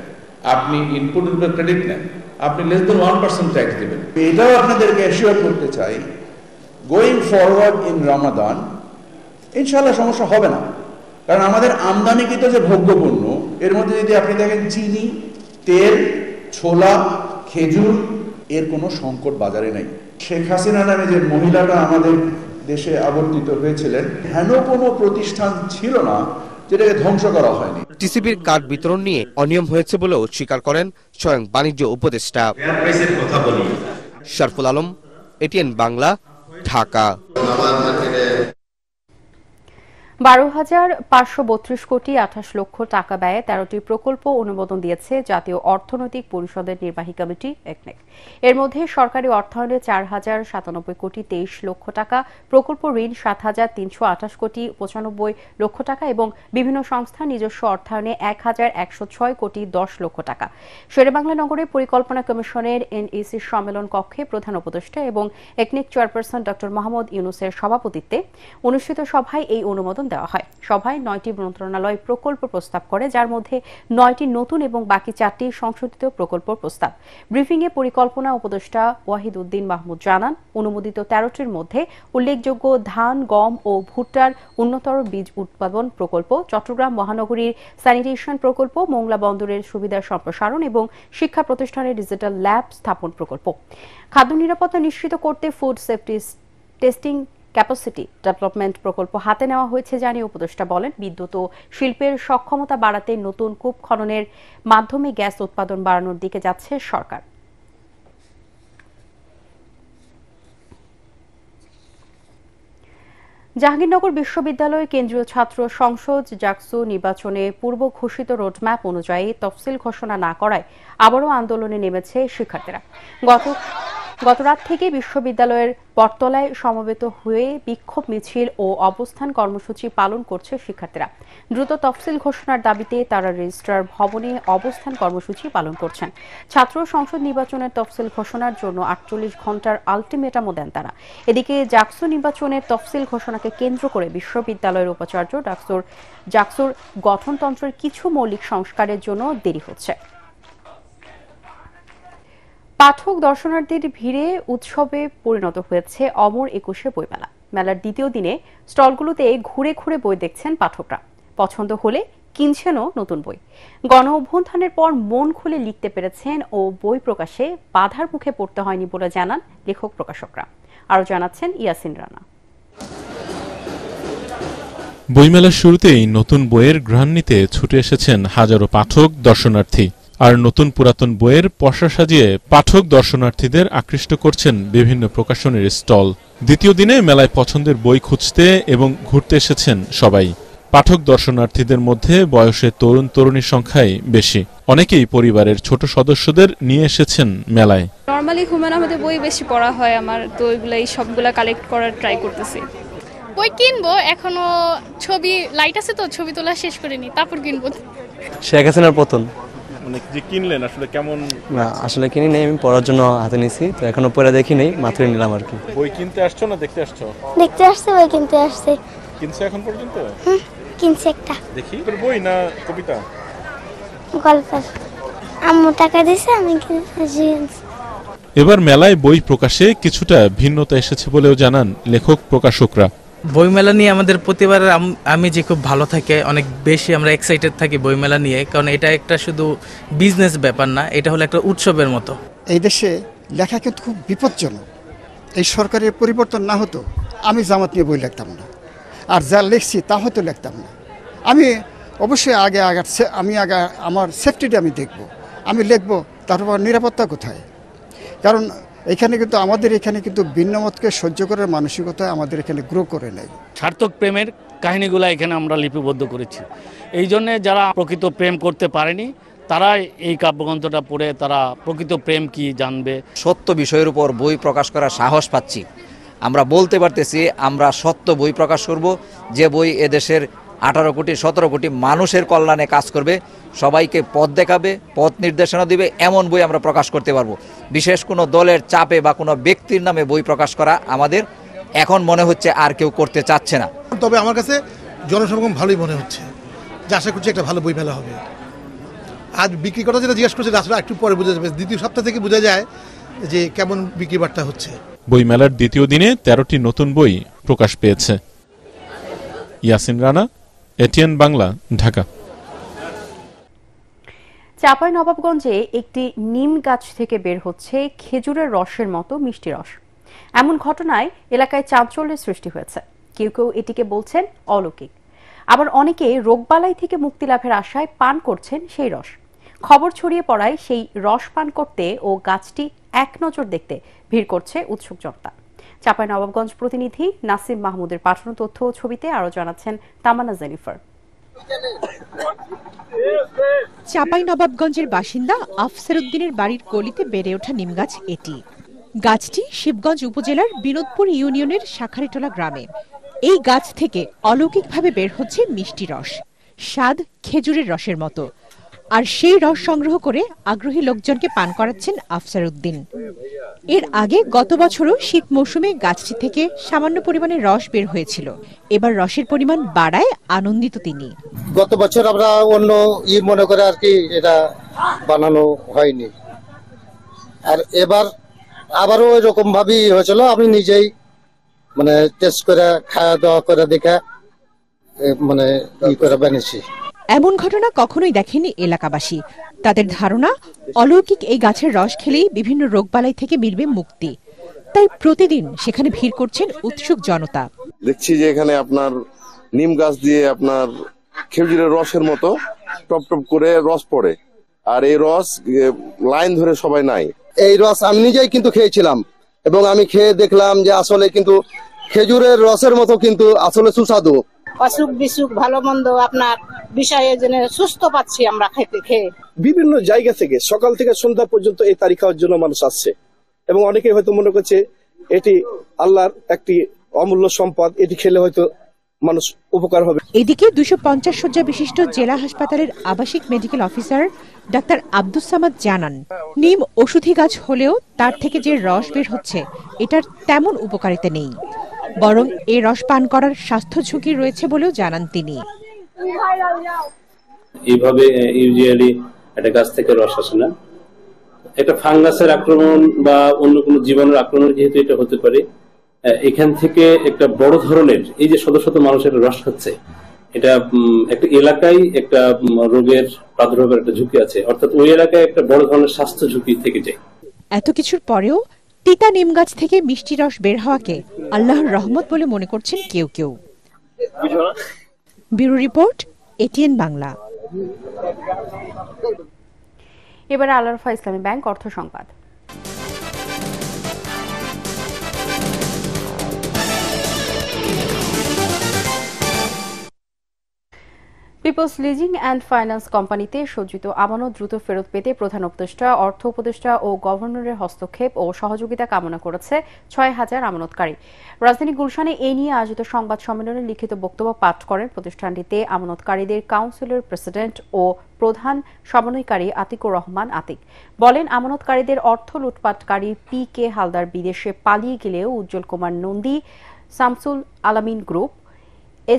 আপনি ইনপুট ক্রেডিট নেন, আপনি লেস দেন 1% ট্যাক্স দেবেন। এটাও আপনাদেরকে অ্যাসিওর করতে চাই, গোয়িং ফরওয়ার্ড ইন রমাদান ইনশাআল্লাহ সমস্যা হবে না। কারণ আমাদের আমদানিকৃত যে ভোগ্যপণ্য, এর মধ্যে যদি আপনি দেখেন চিনি, তেল, ছোলা, খেজুর, এর কোনো সংকট বাজারে নাই। শেখ হাসিনা নামে যে মহিলাটা আমাদের দেশে আবর্তিত হয়েছিলেন, হেন কোনো প্রতিষ্ঠান ছিল না যেটাকে ধ্বংস করা হয়নি। টিসিবির কার্ড বিতরণ নিয়ে অনিয়ম হয়েছে বলেও স্বীকার করেন স্বয়ং বাণিজ্য উপদেষ্টা। শারফুল আলম, এটিএন বাংলা, ঢাকা। 12,532 কোটি 28 লক্ষ টাকা ব্যয়ে 13টি প্রকল্প অনুমোদন দিয়েছে জাতীয় অর্থনৈতিক পরিষদের নির্বাহী কমিটি একনেক। এর মধ্যে সরকারি অর্থায়নে 4,097 কোটি 23 লক্ষ টাকা, প্রকল্প ঋণ 7,328 কোটি 95 লক্ষ টাকা এবং বিভিন্ন সংস্থার নিজস্ব অর্থায়নে 1,106 কোটি 10 লক্ষ টাকা। শেরেবাংলা নগরে পরিকল্পনা কমিশনের এনইসি সম্মেলন কক্ষে প্রধান উপদেষ্টা এবং একনেক চেয়ারপারসন ডক্টর মোহাম্মদ ইউনুসের সভাপতিত্বে অনুষ্ঠিত সভায় এই অনুমোদন দেওয়া হয়। সভায় 9টি মন্ত্রণালয় প্রকল্প প্রস্তাব করে, যার মধ্যে 9টি নতুন এবং বাকি 4টি সংশোধিত প্রকল্প প্রস্তাব। ব্রিফিংয়ে পরিকল্পনা উপদেষ্টা ওয়াহিদ উদ্দিন মাহমুদ জানান, অনুমোদিত 13টির মধ্যে উল্লেখযোগ্য ধান, গম ও ভুট্টার উন্নতর বীজ উৎপাদন প্রকল্প, চট্টগ্রাম মহানগরীর স্যানিটেশন প্রকল্প, মোংলা বন্দরের সুবিধার সম্প্রসারণ এবং শিক্ষা প্রতিষ্ঠানের ডিজিটাল ল্যাব স্থাপন প্রকল্প। খাদ্য নিরাপত্তা নিশ্চিত করতে food safety testing capacity development প্রকল্প হাতে নেওয়া হয়েছে জানিয়ে উপদেষ্টা বলেন, বিদ্যুৎ ও শিল্পের সক্ষমতা বাড়াতে নতুন কূপ খননের মাধ্যমে গ্যাস উৎপাদন বাড়ানোর দিকে যাচ্ছে সরকার। জাহাঙ্গীরনগর বিশ্ববিদ্যালয় কেন্দ্রীয় ছাত্র সংসদ জাকসু নির্বাচনে পূর্ব ঘোষিত রোডম্যাপ অনুযায়ী তফসিল ঘোষণা না করায় আবারও আন্দোলনে নেমেছে শিক্ষার্থীরা। গতরাত থেকে বিশ্ববিদ্যালয়ের বটতলায় সমবেত হয়ে বিক্ষোভ মিছিল ও অবস্থান কর্মসূচি পালন করছে শিক্ষার্থীরা। দ্রুত তফসিল ঘোষণার দাবিতে তারা রেজিস্ট্রার ভবনে অবস্থান কর্মসূচি পালন করছেন। ছাত্র সংসদ নির্বাচনের তফসিল ঘোষণার জন্য 48 ঘণ্টার আলটিমেটামও দেন তারা। এদিকে জাকসু নির্বাচনের তফসিল ঘোষণাকে কেন্দ্র করে বিশ্ববিদ্যালয়ের উপাচার্য জাকসুর গঠনতন্ত্রের কিছু মৌলিক সংস্কারের জন্য দেরি হচ্ছে। পাঠক দর্শনার্থীর ভিড়ে উৎসবে পরিণত হয়েছে অমর 21শে বইমেলা। মেলার দ্বিতীয় দিনে স্টলগুলোতে ঘুরে ঘুরে বই দেখছেন পাঠকরা। পছন্দ হলে কিনছেনও নতুন বই। গণ অভ্যুত্থানের পর মন খুলে লিখতে পেরেছেন ও বই প্রকাশে বাধার মুখে পড়তে হয়নি বলে জানান লেখক প্রকাশকরা। আরও জানাচ্ছেন ইয়াসিন রানা। বইমেলার শুরুতেই নতুন বইয়ের ঘ্রাণ নিতে ছুটে এসেছেন হাজারো পাঠক দর্শনার্থী। আর নতুন পুরাতন বইয়ের পসরা সাজিয়ে পাঠক দর্শনার্থীদের আকৃষ্ট করছেন বিভিন্ন প্রকাশনের স্টল। দ্বিতীয় দিনে মেলায় পছন্দের বই খুঁজতে এবং ঘুরতে এসেছেন সবাই। পাঠক দর্শনার্থীদের মধ্যে বয়সে তরুণ তরুণীর সংখ্যাই বেশি। অনেকেই পরিবারের ছোট সদস্যদের নিয়ে এসেছেন মেলায়। নরমালি হুমায়ুন আহমেদের বই বেশি পড়া হয় আমার, তো এগুলো এই সবগুলা কালেক্ট করার ট্রাই করতেছি। বই কিনবো, এখনো ছবি লাইট আছে তো ছবি তোলা শেষ করিনি, তারপর কিনবো। শেখ হাসিনার পতন। মানে যে কিনলেন আসলে কেমন? না আসলে কিনি নেই, আমি পড়ার জন্য হাতে নিয়েছি, তো এখনো পড়া দেখি নেই, মাত্রই নিলাম আর কি। বই কিনতে আসছো না দেখতে আসছো? দেখতে আসছে, বই কিনতে আসছে। কিনছো এখন পর্যন্ত? কিনছে একটা। দেখি বই না কবিতা? গল্পের। আম্মু টাকা দিয়েছে, আমি কিনছি। এবার মেলায় বই প্রকাশে কিছুটা ভিন্নতা এসেছে বলেও জানান লেখক প্রকাশকরা। বইমেলা নিয়ে আমাদের প্রতিবার আমি যে খুব ভালো থাকে, অনেক বেশি আমরা এক্সাইটেড থাকি বইমেলা নিয়ে, কারণ এটা একটা শুধু বিজনেস ব্যাপার না, এটা হলো একটা উৎসবের মতো। এই দেশে লেখা কিন্তু খুব বিপজ্জনক। এই সরকারের পরিবর্তন না হতো আমি জামাত নিয়ে বই লিখতাম না, আর যা লিখছি তা হয়তো লিখতাম না। আমি অবশ্যই আগে আমার সেফটিটা আমি দেখব, আমি লিখব, তারপর নিরাপত্তা কোথায়। কারণ এখানে কিন্তু ভিন্ন মতকে সহ্য করার মানসিকতা আমাদের এখানে গ্রো করে নেই। সার্থক প্রেমের কাহিনীগুলো এখানে আমরা লিপিবদ্ধ করেছি। এই জন্যে যারা প্রকৃত প্রেম করতে পারেনি তারা এই কাব্যগ্রন্থটা পড়ে তারা প্রকৃত প্রেম কি জানবে। সত্য বিষয়ের উপর বই প্রকাশ করার সাহস পাচ্ছি। আমরা বলতে পারতেছি আমরা সত্য বই প্রকাশ করব, যে বই এদেশের 18 কোটি 17 কোটি মানুষের কল্যাণে কাজ করবে, সবাইকে পথ দেখাবে, পথ নির্দেশনা দিবে, এমন বই আমরা প্রকাশ করতে পারবো। বিশেষ কোনো দলের চাপে বা কোনো ব্যক্তির নামে বই প্রকাশ করা আমাদের এখন মনে হচ্ছে আর কেউ করতে চাচ্ছে না। তবে আমার কাছে জনসমাগম ভালোই মনে হচ্ছে, যে আশা করছি একটা ভালো বই মেলা হবে। আজ বিক্রি কথা যেটা জিজ্ঞাসা করছে আসলে একটু পরে বোঝা যাবে, দ্বিতীয় সপ্তাহ থেকে বোঝা যায় যে কেমন বিক্রি বার্তা হচ্ছে। বইমেলার দ্বিতীয় দিনে 13টি নতুন বই প্রকাশ পেয়েছে। ইয়াসিন রানা, এটিএন বাংলা, ঢাকা। চাঁপাইনবাবগঞ্জে একটি নিম গাছ থেকে বের হচ্ছে খেজুরের রসের মতো মিষ্টি রস। এমন ঘটনায় এলাকায় চাঞ্চল্যের সৃষ্টি হয়েছে। কেউ কেউ এটিকে বলছেন অলৌকিক, আবার অনেকে রোগবালাই থেকে মুক্তি লাভের আশায় পান করছেন সেই রস। খবর ছড়িয়ে পড়ায় সেই রস পান করতে ও গাছটি এক নজর দেখতে ভিড় করছে উৎসুক জনতা। চাঁপাইনবাবগঞ্জ প্রতিনিধি নাসিম মাহমুদের পাঠানো তথ্য ও ছবিতে আরো জানাচ্ছেন তামান্না জেনিফার। চাঁপাইনবাবগঞ্জের বাসিন্দা আফসার উদ্দিনের বাড়ির গলিতে বেড়ে ওঠা নিম গাছ এটি। গাছটি শিবগঞ্জ উপজেলার বিনোদপুর ইউনিয়নের শাখারিটোলা গ্রামে। এই গাছ থেকে অলৌকিকভাবে বের হচ্ছে মিষ্টি রস, স্বাদ খেজুরের রসের মতো। আর সেই রস সংগ্রহ করে আগ্রহী লোকজনকে পান করাচ্ছেন আফসার উদ্দিন। এর আগে গত বছরও শীত মৌসুমে গাছটি থেকে সামান্য পরিমাণে রস বের হয়েছিল। এবার রসের পরিমাণ বাড়ায় আনন্দিত তিনি। গত বছর আমরা অন্য মনে করে আর কি এটা বানানো হয়নি, আর এবার আবারও এরকম ভাবেই হয়েছিল। আমি নিজেই মানে টেস্ট করে খাওয়া দাওয়া করে দেখে মানে করে বানিয়েছি। এমন ঘটনা কখনোই দেখেনি এলাকাবাসী। তাদের ধারণা অলৌকিক এই গাছের রস খেলেই বিভিন্ন রোগবালাই থেকে মিলবে মুক্তি। তাই প্রতিদিন সেখানে ভিড় করছেন উৎসুক জনতা। দেখছি যে এখানে আপনার নিম গাছ দিয়ে আপনার খেজুরের রসের মতো টপ টপ করে রস পড়ে, আর এই রস লাইন ধরে সবাই নাই। এই রস আমি নিজেই কিন্তু খেয়েছিলাম এবং আমি খেয়ে দেখলাম যে আসলে কিন্তু খেজুরের রসের মতো কিন্তু আসলে সুস্বাদু। অসুখ বিসুখ ভালো মন্দ আপনার বিষয়ের জন্য সুস্থ পাচ্ছি আমরা খেয়ে। বিভিন্ন জায়গা থেকে সকাল থেকে সন্ধ্যা পর্যন্ত এই তারিখ খাওয়ার জন্য মানুষ আসছে এবং অনেকে হয়তো মনে করছে এটি আল্লাহর একটি অমূল্য সম্পদ, এটি খেলে হয়তো মানুষ উপকার হবে। এদিকে 250 শয্যা বিশিষ্ট জেলা হাসপাতালের আবাসিক medical officer doctor Abdus Samad জানান, নিম ওষুধি গাছ হলেও তার থেকে যে রস বের হচ্ছে এটার তেমন উপকারিতা নেই, বরং এই রস পান করার স্বাস্থ্য ঝুঁকি রয়েছে বলেও জানান তিনি। এইভাবে ইউজুয়ালি একটা গাছ থেকে রস আসে না, একটা ফাঙ্গাসের আক্রমণ বা অন্য কোনো জীবাণুর আক্রমণ যেহেতু এটা হতে পারে, এখান থেকে একটা বড় ধরনের এই যে শত শত মানুষের রস খাচ্ছে, এটা একটা এলাকায় একটা রোগের প্রাদুর্ভাবের একটা ঝুঁকি আছে, অর্থাৎ ওই এলাকায় একটা বড় ধরনের স্বাস্থ্য ঝুঁকি থেকে যায়। এত কিছুর পরেও তিতা নিম গাছ থেকে মিষ্টি রস বের হওয়াকে আল্লাহর রহমত বলে মনে করছেন কেউ কেউ। Bureau report, ATN Bangla. এবারে আল আরফা ইসলামী ব্যাংক অর্থ সংবাদ। পিপলস লিজিং অ্যান্ড ফাইন্যান্স কোম্পানিতে সজ্জিত আমানত দ্রুত ফেরত পেতে প্রধান উপদেষ্টা, অর্থ উপদেষ্টা ও গভর্নরের হস্তক্ষেপ ও সহযোগিতা কামনা করেছে ৬,০০০ আমানতকারী। রাজধানী গুলশানে এ নিয়ে আয়োজিত সংবাদ সম্মেলনে লিখিত বক্তব্য পাঠ করেন প্রতিষ্ঠানটিতে আমানতকারীদের কাউন্সিলের প্রেসিডেন্ট ও প্রধান সমন্বয়কারী আতিকুর রহমান আতিক। বলেন, আমানতকারীদের অর্থ লুটপাটকারী PK হালদার বিদেশে পালিয়ে গেলেও উজ্জ্বল কুমার নন্দী, শামসুল আলামিন গ্রুপ,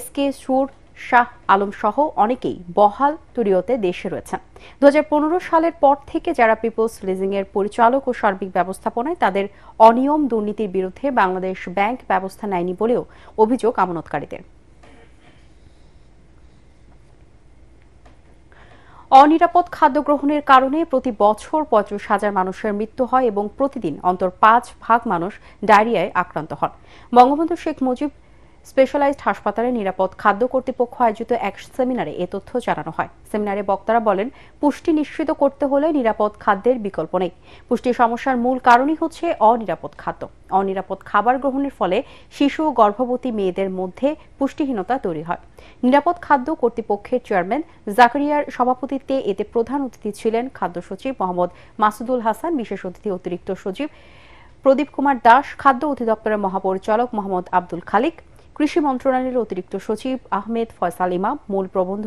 SK সুর, শাহ আলম সহ অনেকেই বহাল তবিয়তে দেশে রয়েছেন। 2015 সালের পর থেকে যারা পিপলস লিজিং এর পরিচালক ও সার্বিক ব্যবস্থাপনায় তাদের অনিয়ম দুর্নীতির বিরুদ্ধে বাংলাদেশ ব্যাংক ব্যবস্থা নেয়নি বলেও অভিযোগ আমানতকারীদের। অনিরাপদ খাদ্য গ্রহণের কারণে প্রতি বছর 35,000 মানুষের মৃত্যু হয় এবং প্রতিদিন অন্তর 5 ভাগ মানুষ ডায়রিয়ায় আক্রান্ত হন। বঙ্গবন্ধু শেখ মুজিব স্পেশালাইজড হাসপাতালে নিরাপদ খাদ্য কর্তৃপক্ষ আয়োজিত এক সেমিনারে এ তথ্য জানানো হয়। সেমিনারে বক্তারা বলেন, পুষ্টি নিশ্চিত করতে হলে নিরাপদ খাদ্যের বিকল্প নেই। পুষ্টি সমস্যার মূল কারণই হচ্ছে অনিরাপদ খাদ্য। অনিরাপদ খাবার গ্রহণের ফলে শিশু ও গর্ভবতী মেয়েদের মধ্যে পুষ্টিহীনতা তৈরি হয়। নিরাপদ খাদ্য কর্তৃপক্ষের চেয়ারম্যান জাকারিয়ার সভাপতিত্বে এতে প্রধান অতিথি ছিলেন খাদ্য সচিব মোহাম্মদ মাসুদুল হাসান, বিশেষ অতিথি অতিরিক্ত সচিব প্রদীপ কুমার দাস, খাদ্য অধিদপ্তরের মহাপরিচালক মোহাম্মদ আব্দুল খালিক, কৃষি মন্ত্রণালয়ের অতিরিক্ত সচিব আহমেদ ফয়সাল ইমাম। মূল প্রবন্ধ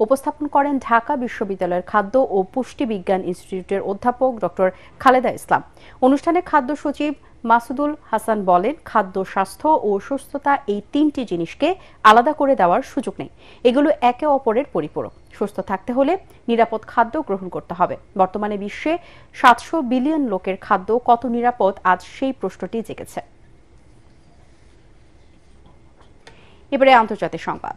উপস্থাপন করেন ঢাকা বিশ্ববিদ্যালয়ের খাদ্য ও পুষ্টি বিজ্ঞান ইনস্টিটিউটের অধ্যাপক ডক্টর খালেদা ইসলাম। অনুষ্ঠানে খাদ্য সচিব মাসুদুল হাসান বলেন, খাদ্য, স্বাস্থ্য ও সুস্থতা এই 3টি জিনিসকে আলাদা করে দেওয়ার সুযোগ নেই। এগুলো একে অপরের পরিপূরক। সুস্থ থাকতে হলে নিরাপদ খাদ্য গ্রহণ করতে হবে। বর্তমানে বিশ্বে 700 বিলিয়ন লোকের খাদ্য কত নিরাপদ, আজ সেই প্রশ্নটি জেগেছে। এবারে আন্তর্জাতিক সংবাদ।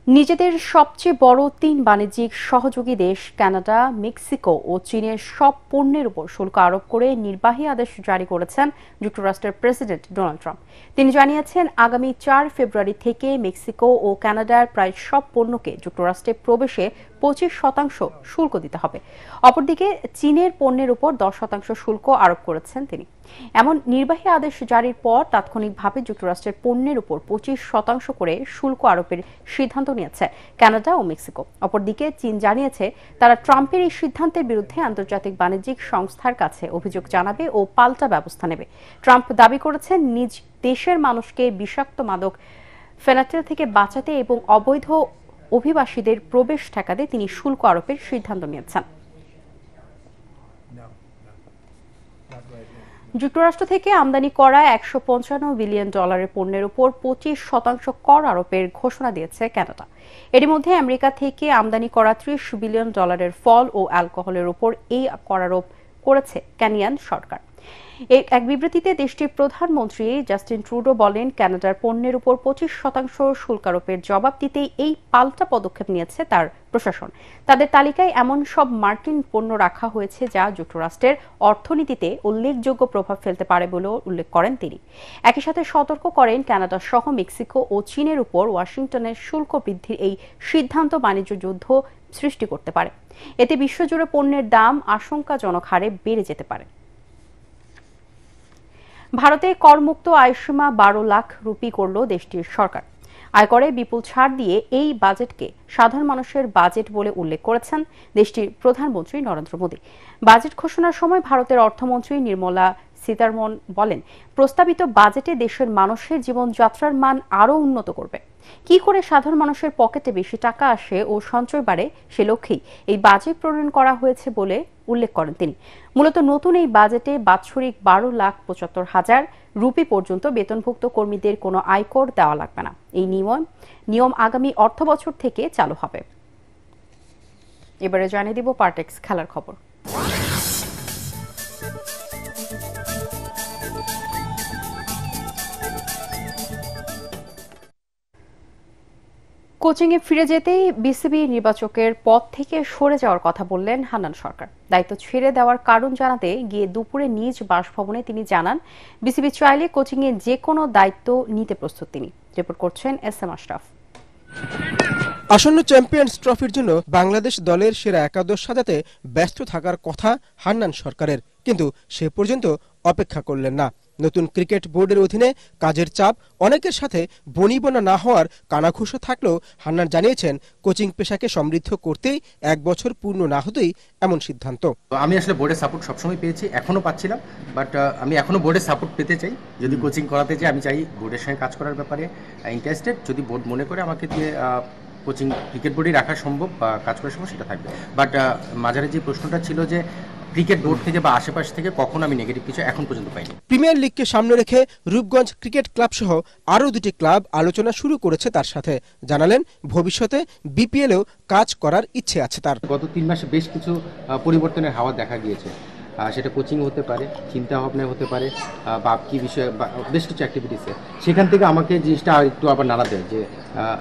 নিজেদের সবচেয়ে বড় 3 বাণিজ্যিক সহযোগী দেশ কানাডা, মেক্সিকো ও চীনের সব পণ্যের উপর শুল্ক আরোপ করে নির্বাহী আদেশ জারি করেছেন যুক্তরাষ্ট্রের প্রেসিডেন্ট ডোনাল্ড ট্রাম্প। তিনি জানিয়েছেন, আগামী 4 ফেব্রুয়ারি থেকে মেক্সিকো ও কানাডার প্রায় সব পণ্যকে যুক্তরাষ্ট্রে প্রবেশে 25% শুল্ক দিতে হবে। অপরদিকে চীনের পণ্যের উপর 10% শুল্ক আরোপ করেছেন তিনি। এমন নির্বাহী আদেশ জারির পর তাৎক্ষণিকভাবে যুক্তরাষ্ট্রের পণ্যের উপর 25% করে শুল্ক আরোপের সিদ্ধান্ত নিয়েছে কানাডা ও মেক্সিকো। অপরদিকে চীন জানিয়েছে, তারা ট্রাম্পের এই সিদ্ধান্তের বিরুদ্ধে আন্তর্জাতিক বাণিজ্যিক সংস্থার কাছে অভিযোগ জানাবে ও পাল্টা ব্যবস্থা নেবে। ট্রাম্প দাবি করেছেন, নিজ দেশের মানুষকে বিষাক্ত মাদক ফেনাটেল থেকে বাঁচাতে এবং অবৈধ অভিবাসীদের প্রবেশ ঠেকাতে তিনি শুল্ক আরোপের সিদ্ধান্ত নিয়েছেন। যুক্তরাষ্ট্র থেকে আমদানি করা $155 বিলিয়ন পণ্যের উপর 25% কর আরোপের ঘোষণা দিয়েছে কানাডা। এর মধ্যে আমেরিকা থেকে আমদানি করা $30 বিলিয়ন ফল ও অ্যালকোহলের উপর এই কর আরোপ করেছে কানাডিয়ান সরকার। এক বিবৃতিতে দেশটির প্রধানমন্ত্রী জাস্টিন ট্রুডো বলেন, কানাডার পণ্যের উপর 25% শুল্ক আরোপের জবাব দিতেই এই পাল্টা পদক্ষেপ নিয়েছে তার প্রশাসন। তাদের তালিকায় এমন সব মার্কিন পণ্য রাখা হয়েছে যা যুক্তরাষ্ট্রের অর্থনীতিতে উল্লেখযোগ্য প্রভাব ফেলতে পারে বলেও উল্লেখ করেন তিনি। একই সাথে সতর্ক করেন, কানাডা সহ মেক্সিকো ও চীনের উপর ওয়াশিংটনের শুল্ক বৃদ্ধির এই সিদ্ধান্ত বাণিজ্য যুদ্ধ সৃষ্টি করতে পারে। এতে বিশ্বজুড়ে পণ্যের দাম আশঙ্কাজনক হারে বেড়ে যেতে পারে। ভারতে করমুক্ত আয়সীমা 12 লাখ রুপি করল দেশটির সরকার। আয়করে বিপুল ছাড় দিয়ে এই বাজেটকে সাধারণ মানুষের বাজেট বলে উল্লেখ করেছেন দেশটির প্রধানমন্ত্রী নরেন্দ্র মোদী। বাজেট ঘোষণার সময় ভারতের অর্থমন্ত্রী নির্মলা সীতারমণ বলেন, প্রস্তাবিত বাজেটে দেশের মানুষের জীবনযাত্রার মান আরও উন্নত করবে। কি করে সাধারণ মানুষের পকেটে বেশি টাকা আসে ও সঞ্চয় বাড়ে, সে লক্ষ্যেই এই বাজেট প্রণয়ন করা হয়েছে বলে উল্লেখ করেন তিনি। মূলত নতুন এই বাজেটে বাৎসরিক 12,75,000 রুপি পর্যন্ত বেতনভুক্ত কর্মীদের কোনো আয়কর দেওয়া লাগবে না। এই নিয়ম আগামী অর্থবছর থেকে চালু হবে। এবারে জানিয়ে দিব পার্টেক্স খেলার খবর। কোচিংয়ে ফিরে যেতেই বিসিবি নির্বাচকের পদ থেকে সরে যাওয়ার কথা বললেন হান্নান সরকার। দায়িত্ব ছেড়ে দেওয়ার কারণ জানাতে গিয়ে দুপুরে নিজ বাসভবনে তিনি জানান, বিসিবি চাইলে কোচিংয়ে যে কোনো দায়িত্ব নিতে প্রস্তুত তিনি। রিপোর্ট করছেন এস.এম. আশরাফ। আসন্ন চ্যাম্পিয়ন্স ট্রফির জন্য বাংলাদেশ দলের সেরা একাদশ সাজাতে ব্যস্ত থাকার কথা হান্নান সরকারের, কিন্তু সে পর্যন্ত অপেক্ষা করলেন না। নতুন ক্রিকেট বোর্ডের অধীনে কাজের চাপ, অনেকের সাথে বনিবনা না হওয়ার কানাঘুষো থাকলেও হান্নান জানিয়েছেন, কোচিং পেশাকে সমৃদ্ধ করতেই 1 বছর পূর্ণ না হতেই এমন সিদ্ধান্ত। আমি আসলে বোর্ডের সাপোর্ট সবসময় পেয়েছি, এখনো পাচ্ছিলাম, বাট আমি এখনো বোর্ডের সাপোর্ট পেতে চাই। যদি কোচিং করাতে চাই, আমি চাই বোর্ডের সঙ্গে কাজ করার ব্যাপারে ইন্টারেস্টেড। যদি বোর্ড মনে করে আমাকে দিয়ে কোচিং ক্রিকেট বোর্ডে রাখা সম্ভব বা কাজ করার সম্ভব, সেটা থাকবে। বাট মাঝারে যে প্রশ্নটা ছিল যে ক্রিকেট বোর্ড থেকে বা আশেপাশ থেকে কখন আমি নেগেটিভ কিছু এখন পর্যন্ত পাইনি। প্রিমিয়ার লিগকে সামনে রেখে রূপগঞ্জ ক্রিকেট ক্লাব সহ আরও 2টি ক্লাব আলোচনা শুরু করেছে তার সাথে। জানালেন, ভবিষ্যতে বিপিএলেও কাজ করার ইচ্ছে আছে তার। গত 3 মাসে বেশ কিছু পরিবর্তনের হাওয়া দেখা গিয়েছে, সেটা কোচিং হতে পারে, চিন্তা ভাবনা হতে পারে, বা কি বিষয়ে বেশ কিছু অ্যাক্টিভিটিসে। সেখান থেকে আমাকে জিনিসটা একটু আবার নাড়া দেয় যে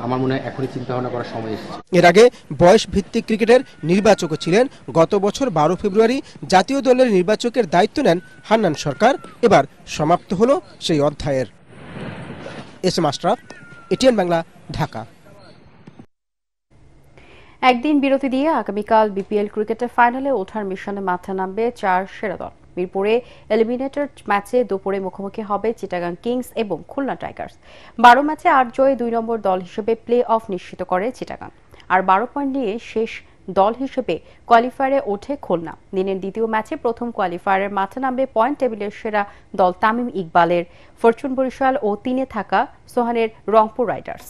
আমার মনে হয় এখনই চিন্তা ভাবনা করার সময় এসেছে। এর আগে বয়স ভিত্তিক ক্রিকেটের নির্বাচকও ছিলেন। গত বছর 12 ফেব্রুয়ারি জাতীয় দলের নির্বাচকের দায়িত্ব নেন হান্নান সরকার। এবার সমাপ্ত হলো সেই অধ্যায়ের। এস.এম. আশরাফ, এটিএন বাংলা, ঢাকা। একদিন বিরতি দিয়ে আগামীকাল বিপিএল ক্রিকেটের ফাইনালে ওঠার মিশনে মাঠে নামবে 4 সেরা দল। মিরপুরে এলিমিনেটর ম্যাচে দুপুরে মুখোমুখি হবে চিটাগাং কিংস এবং খুলনা টাইগার্স। 12 ম্যাচে 8 জয়ে 2 নম্বর দল হিসেবে প্লে অফ নিশ্চিত করে চিটাগাং, আর 12 পয়েন্ট নিয়ে শেষ দল হিসেবে কোয়ালিফায়ারে ওঠে খুলনা। দিনের দ্বিতীয় ম্যাচে প্রথম কোয়ালিফায়ারের মাঠে নামবে পয়েন্ট টেবিলের সেরা দল তামিম ইকবালের ফরচুন বরিশাল ও 3-এ থাকা সোহানের রংপুর রাইডার্স।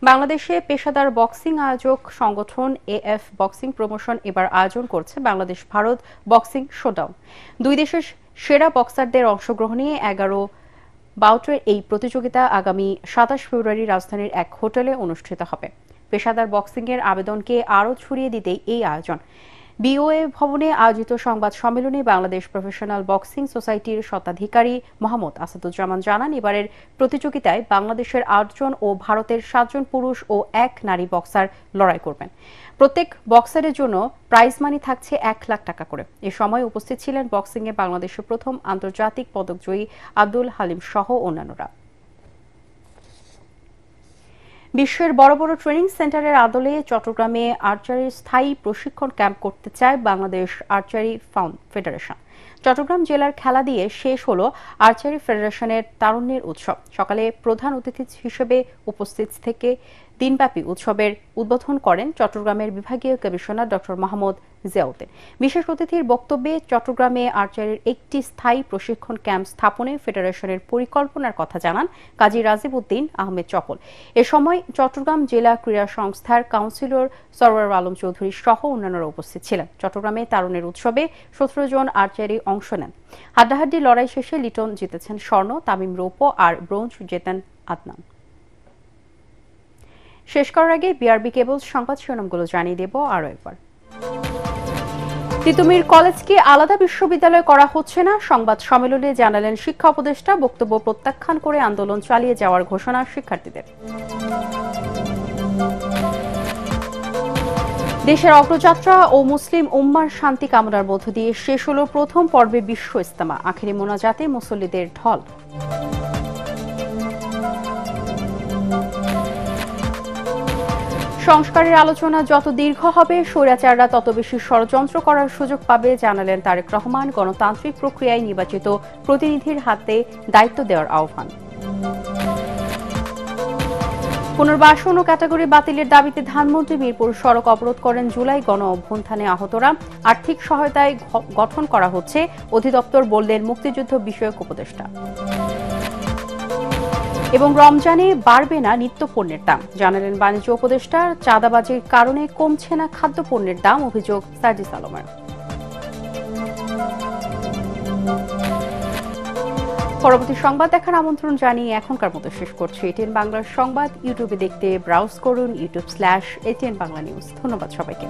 বাংলাদেশে পেশাদার বক্সিং আয়োজক সংগঠন এএফ বক্সিং প্রমোশন এবার আয়োজন করছে বাংলাদেশ ভারত বক্সিং শোডাউন। দুই দেশের সেরা বক্সারদের অংশগ্রহণে 11 বাউটের এই প্রতিযোগিতা আগামী 27 ফেব্রুয়ারি রাজধানীর এক হোটেলে অনুষ্ঠিত হবে। পেশাদার বক্সিংয়ের আবেদনকে আরও ছড়িয়ে দিতেই এই আয়োজন। বিওএ ভবনে আয়োজিত সংবাদ সম্মেলনে বাংলাদেশ প্রফেশনাল বক্সিং সোসাইটির স্বত্বাধিকারী মোহাম্মদ আসাদুজ্জামান জানান, এবারের প্রতিযোগিতায় বাংলাদেশের 8 জন ও ভারতের 7 জন পুরুষ ও 1 নারী বক্সার লড়াই করবেন। প্রত্যেক বক্সারের জন্য প্রাইজ মানি থাকছে 1 লাখ টাকা করে। এ সময় উপস্থিত ছিলেন বক্সিংয়ে বাংলাদেশের প্রথম আন্তর্জাতিক পদকজয়ী আব্দুল হালিম সহ অন্যান্যরা। বিশ্বের বড় বড় ট্রেনিং সেন্টারের আদলে চট্টগ্রামে আর্চারির স্থায়ী প্রশিক্ষণ ক্যাম্প করতে চায় বাংলাদেশ আর্চারি ফেডারেশন। চট্টগ্রাম জেলার খেলা দিয়ে শেষ হলো আর্চারি ফেডারেশনের তারুণ্যের উৎসব। সকালে প্রধান অতিথি হিসেবে উপস্থিত থেকে দিনব্যাপী উৎসবের উদ্বোধন করেন চট্টগ্রামের বিভাগীয় কমিশনার ডক্টর মোহাম্মদ জিয়াউদ্দিন। বিশেষ অতিথির বক্তব্যে চট্টগ্রামে আর্চারির একটি স্থায়ী প্রশিক্ষণ ক্যাম্প স্থাপনে ফেডারেশনের পরিকল্পনার কথা জানান কাজী রাজিব উদ্দিন আহমেদ চপল। এ সময় চট্টগ্রাম জেলা ক্রীড়া সংস্থার কাউন্সিলর সরওয়ার আলম চৌধুরী সহ অন্যান্যরা উপস্থিত ছিলেন। চট্টগ্রামে তারুণের উৎসবে 17 জন আর্চারি অংশ নেন। হাড্ডাহাড্ডি লড়াই শেষে লিটন জিতেছেন স্বর্ণ, তামিম রৌপ্য আর ব্রোঞ্জ জেতেন আদনান। শেষ করার আগে বিআরবি কেবলস সংবাদ শিরোনামগুলো জানিয়ে দেব আরও একবার। তিতুমির কলেজকে আলাদা বিশ্ববিদ্যালয় করা হচ্ছে না, সংবাদ সম্মেলনে জানালেন শিক্ষা উপদেষ্টা। বক্তব্য প্রত্যাখ্যান করে আন্দোলন চালিয়ে যাওয়ার ঘোষণা শিক্ষার্থীদের। দেশের অগ্রযাত্রা ও মুসলিম উম্মার শান্তি কামনার মধ্য দিয়ে শেষ হল প্রথম পর্বে বিশ্ব ইজতেমা। আখেরি মোনাজাতে মুসল্লিদের ঢল। সংস্কারের আলোচনা যত দীর্ঘ হবে, স্বৈরাচাররা তত বেশি ষড়যন্ত্র করার সুযোগ পাবে, জানালেন তারেক রহমান। গণতান্ত্রিক প্রক্রিয়ায় নির্বাচিত প্রতিনিধির হাতে দায়িত্ব দেওয়ার আহ্বান। পুনর্বাসন ও ক্যাটাগরি বাতিলের দাবিতে ধানমন্ডি মিরপুর সড়ক অবরোধ করেন জুলাই গণ অভ্যুত্থানে আহতরা। আর্থিক সহায়তায় গঠন করা হচ্ছে অধিদপ্তর, বললেন মুক্তিযুদ্ধ বিষয়ক উপদেষ্টা। এবং রমজানে বাড়বে না নিত্যপণ্যের দাম, জানালেন বাণিজ্য উপদেষ্টা। চাঁদাবাজির কারণে কমছে না খাদ্যপণ্যের দাম, অভিযোগ সার্জিস আলমের। পরবর্তী সংবাদ দেখার আমন্ত্রণ জানিয়ে এখনকার মতো শেষ করছি। এটিএন বাংলার সংবাদ ইউটিউবে দেখতে ব্রাউজ করুন youtube/ATN Bangla News। ধন্যবাদ সবাইকে।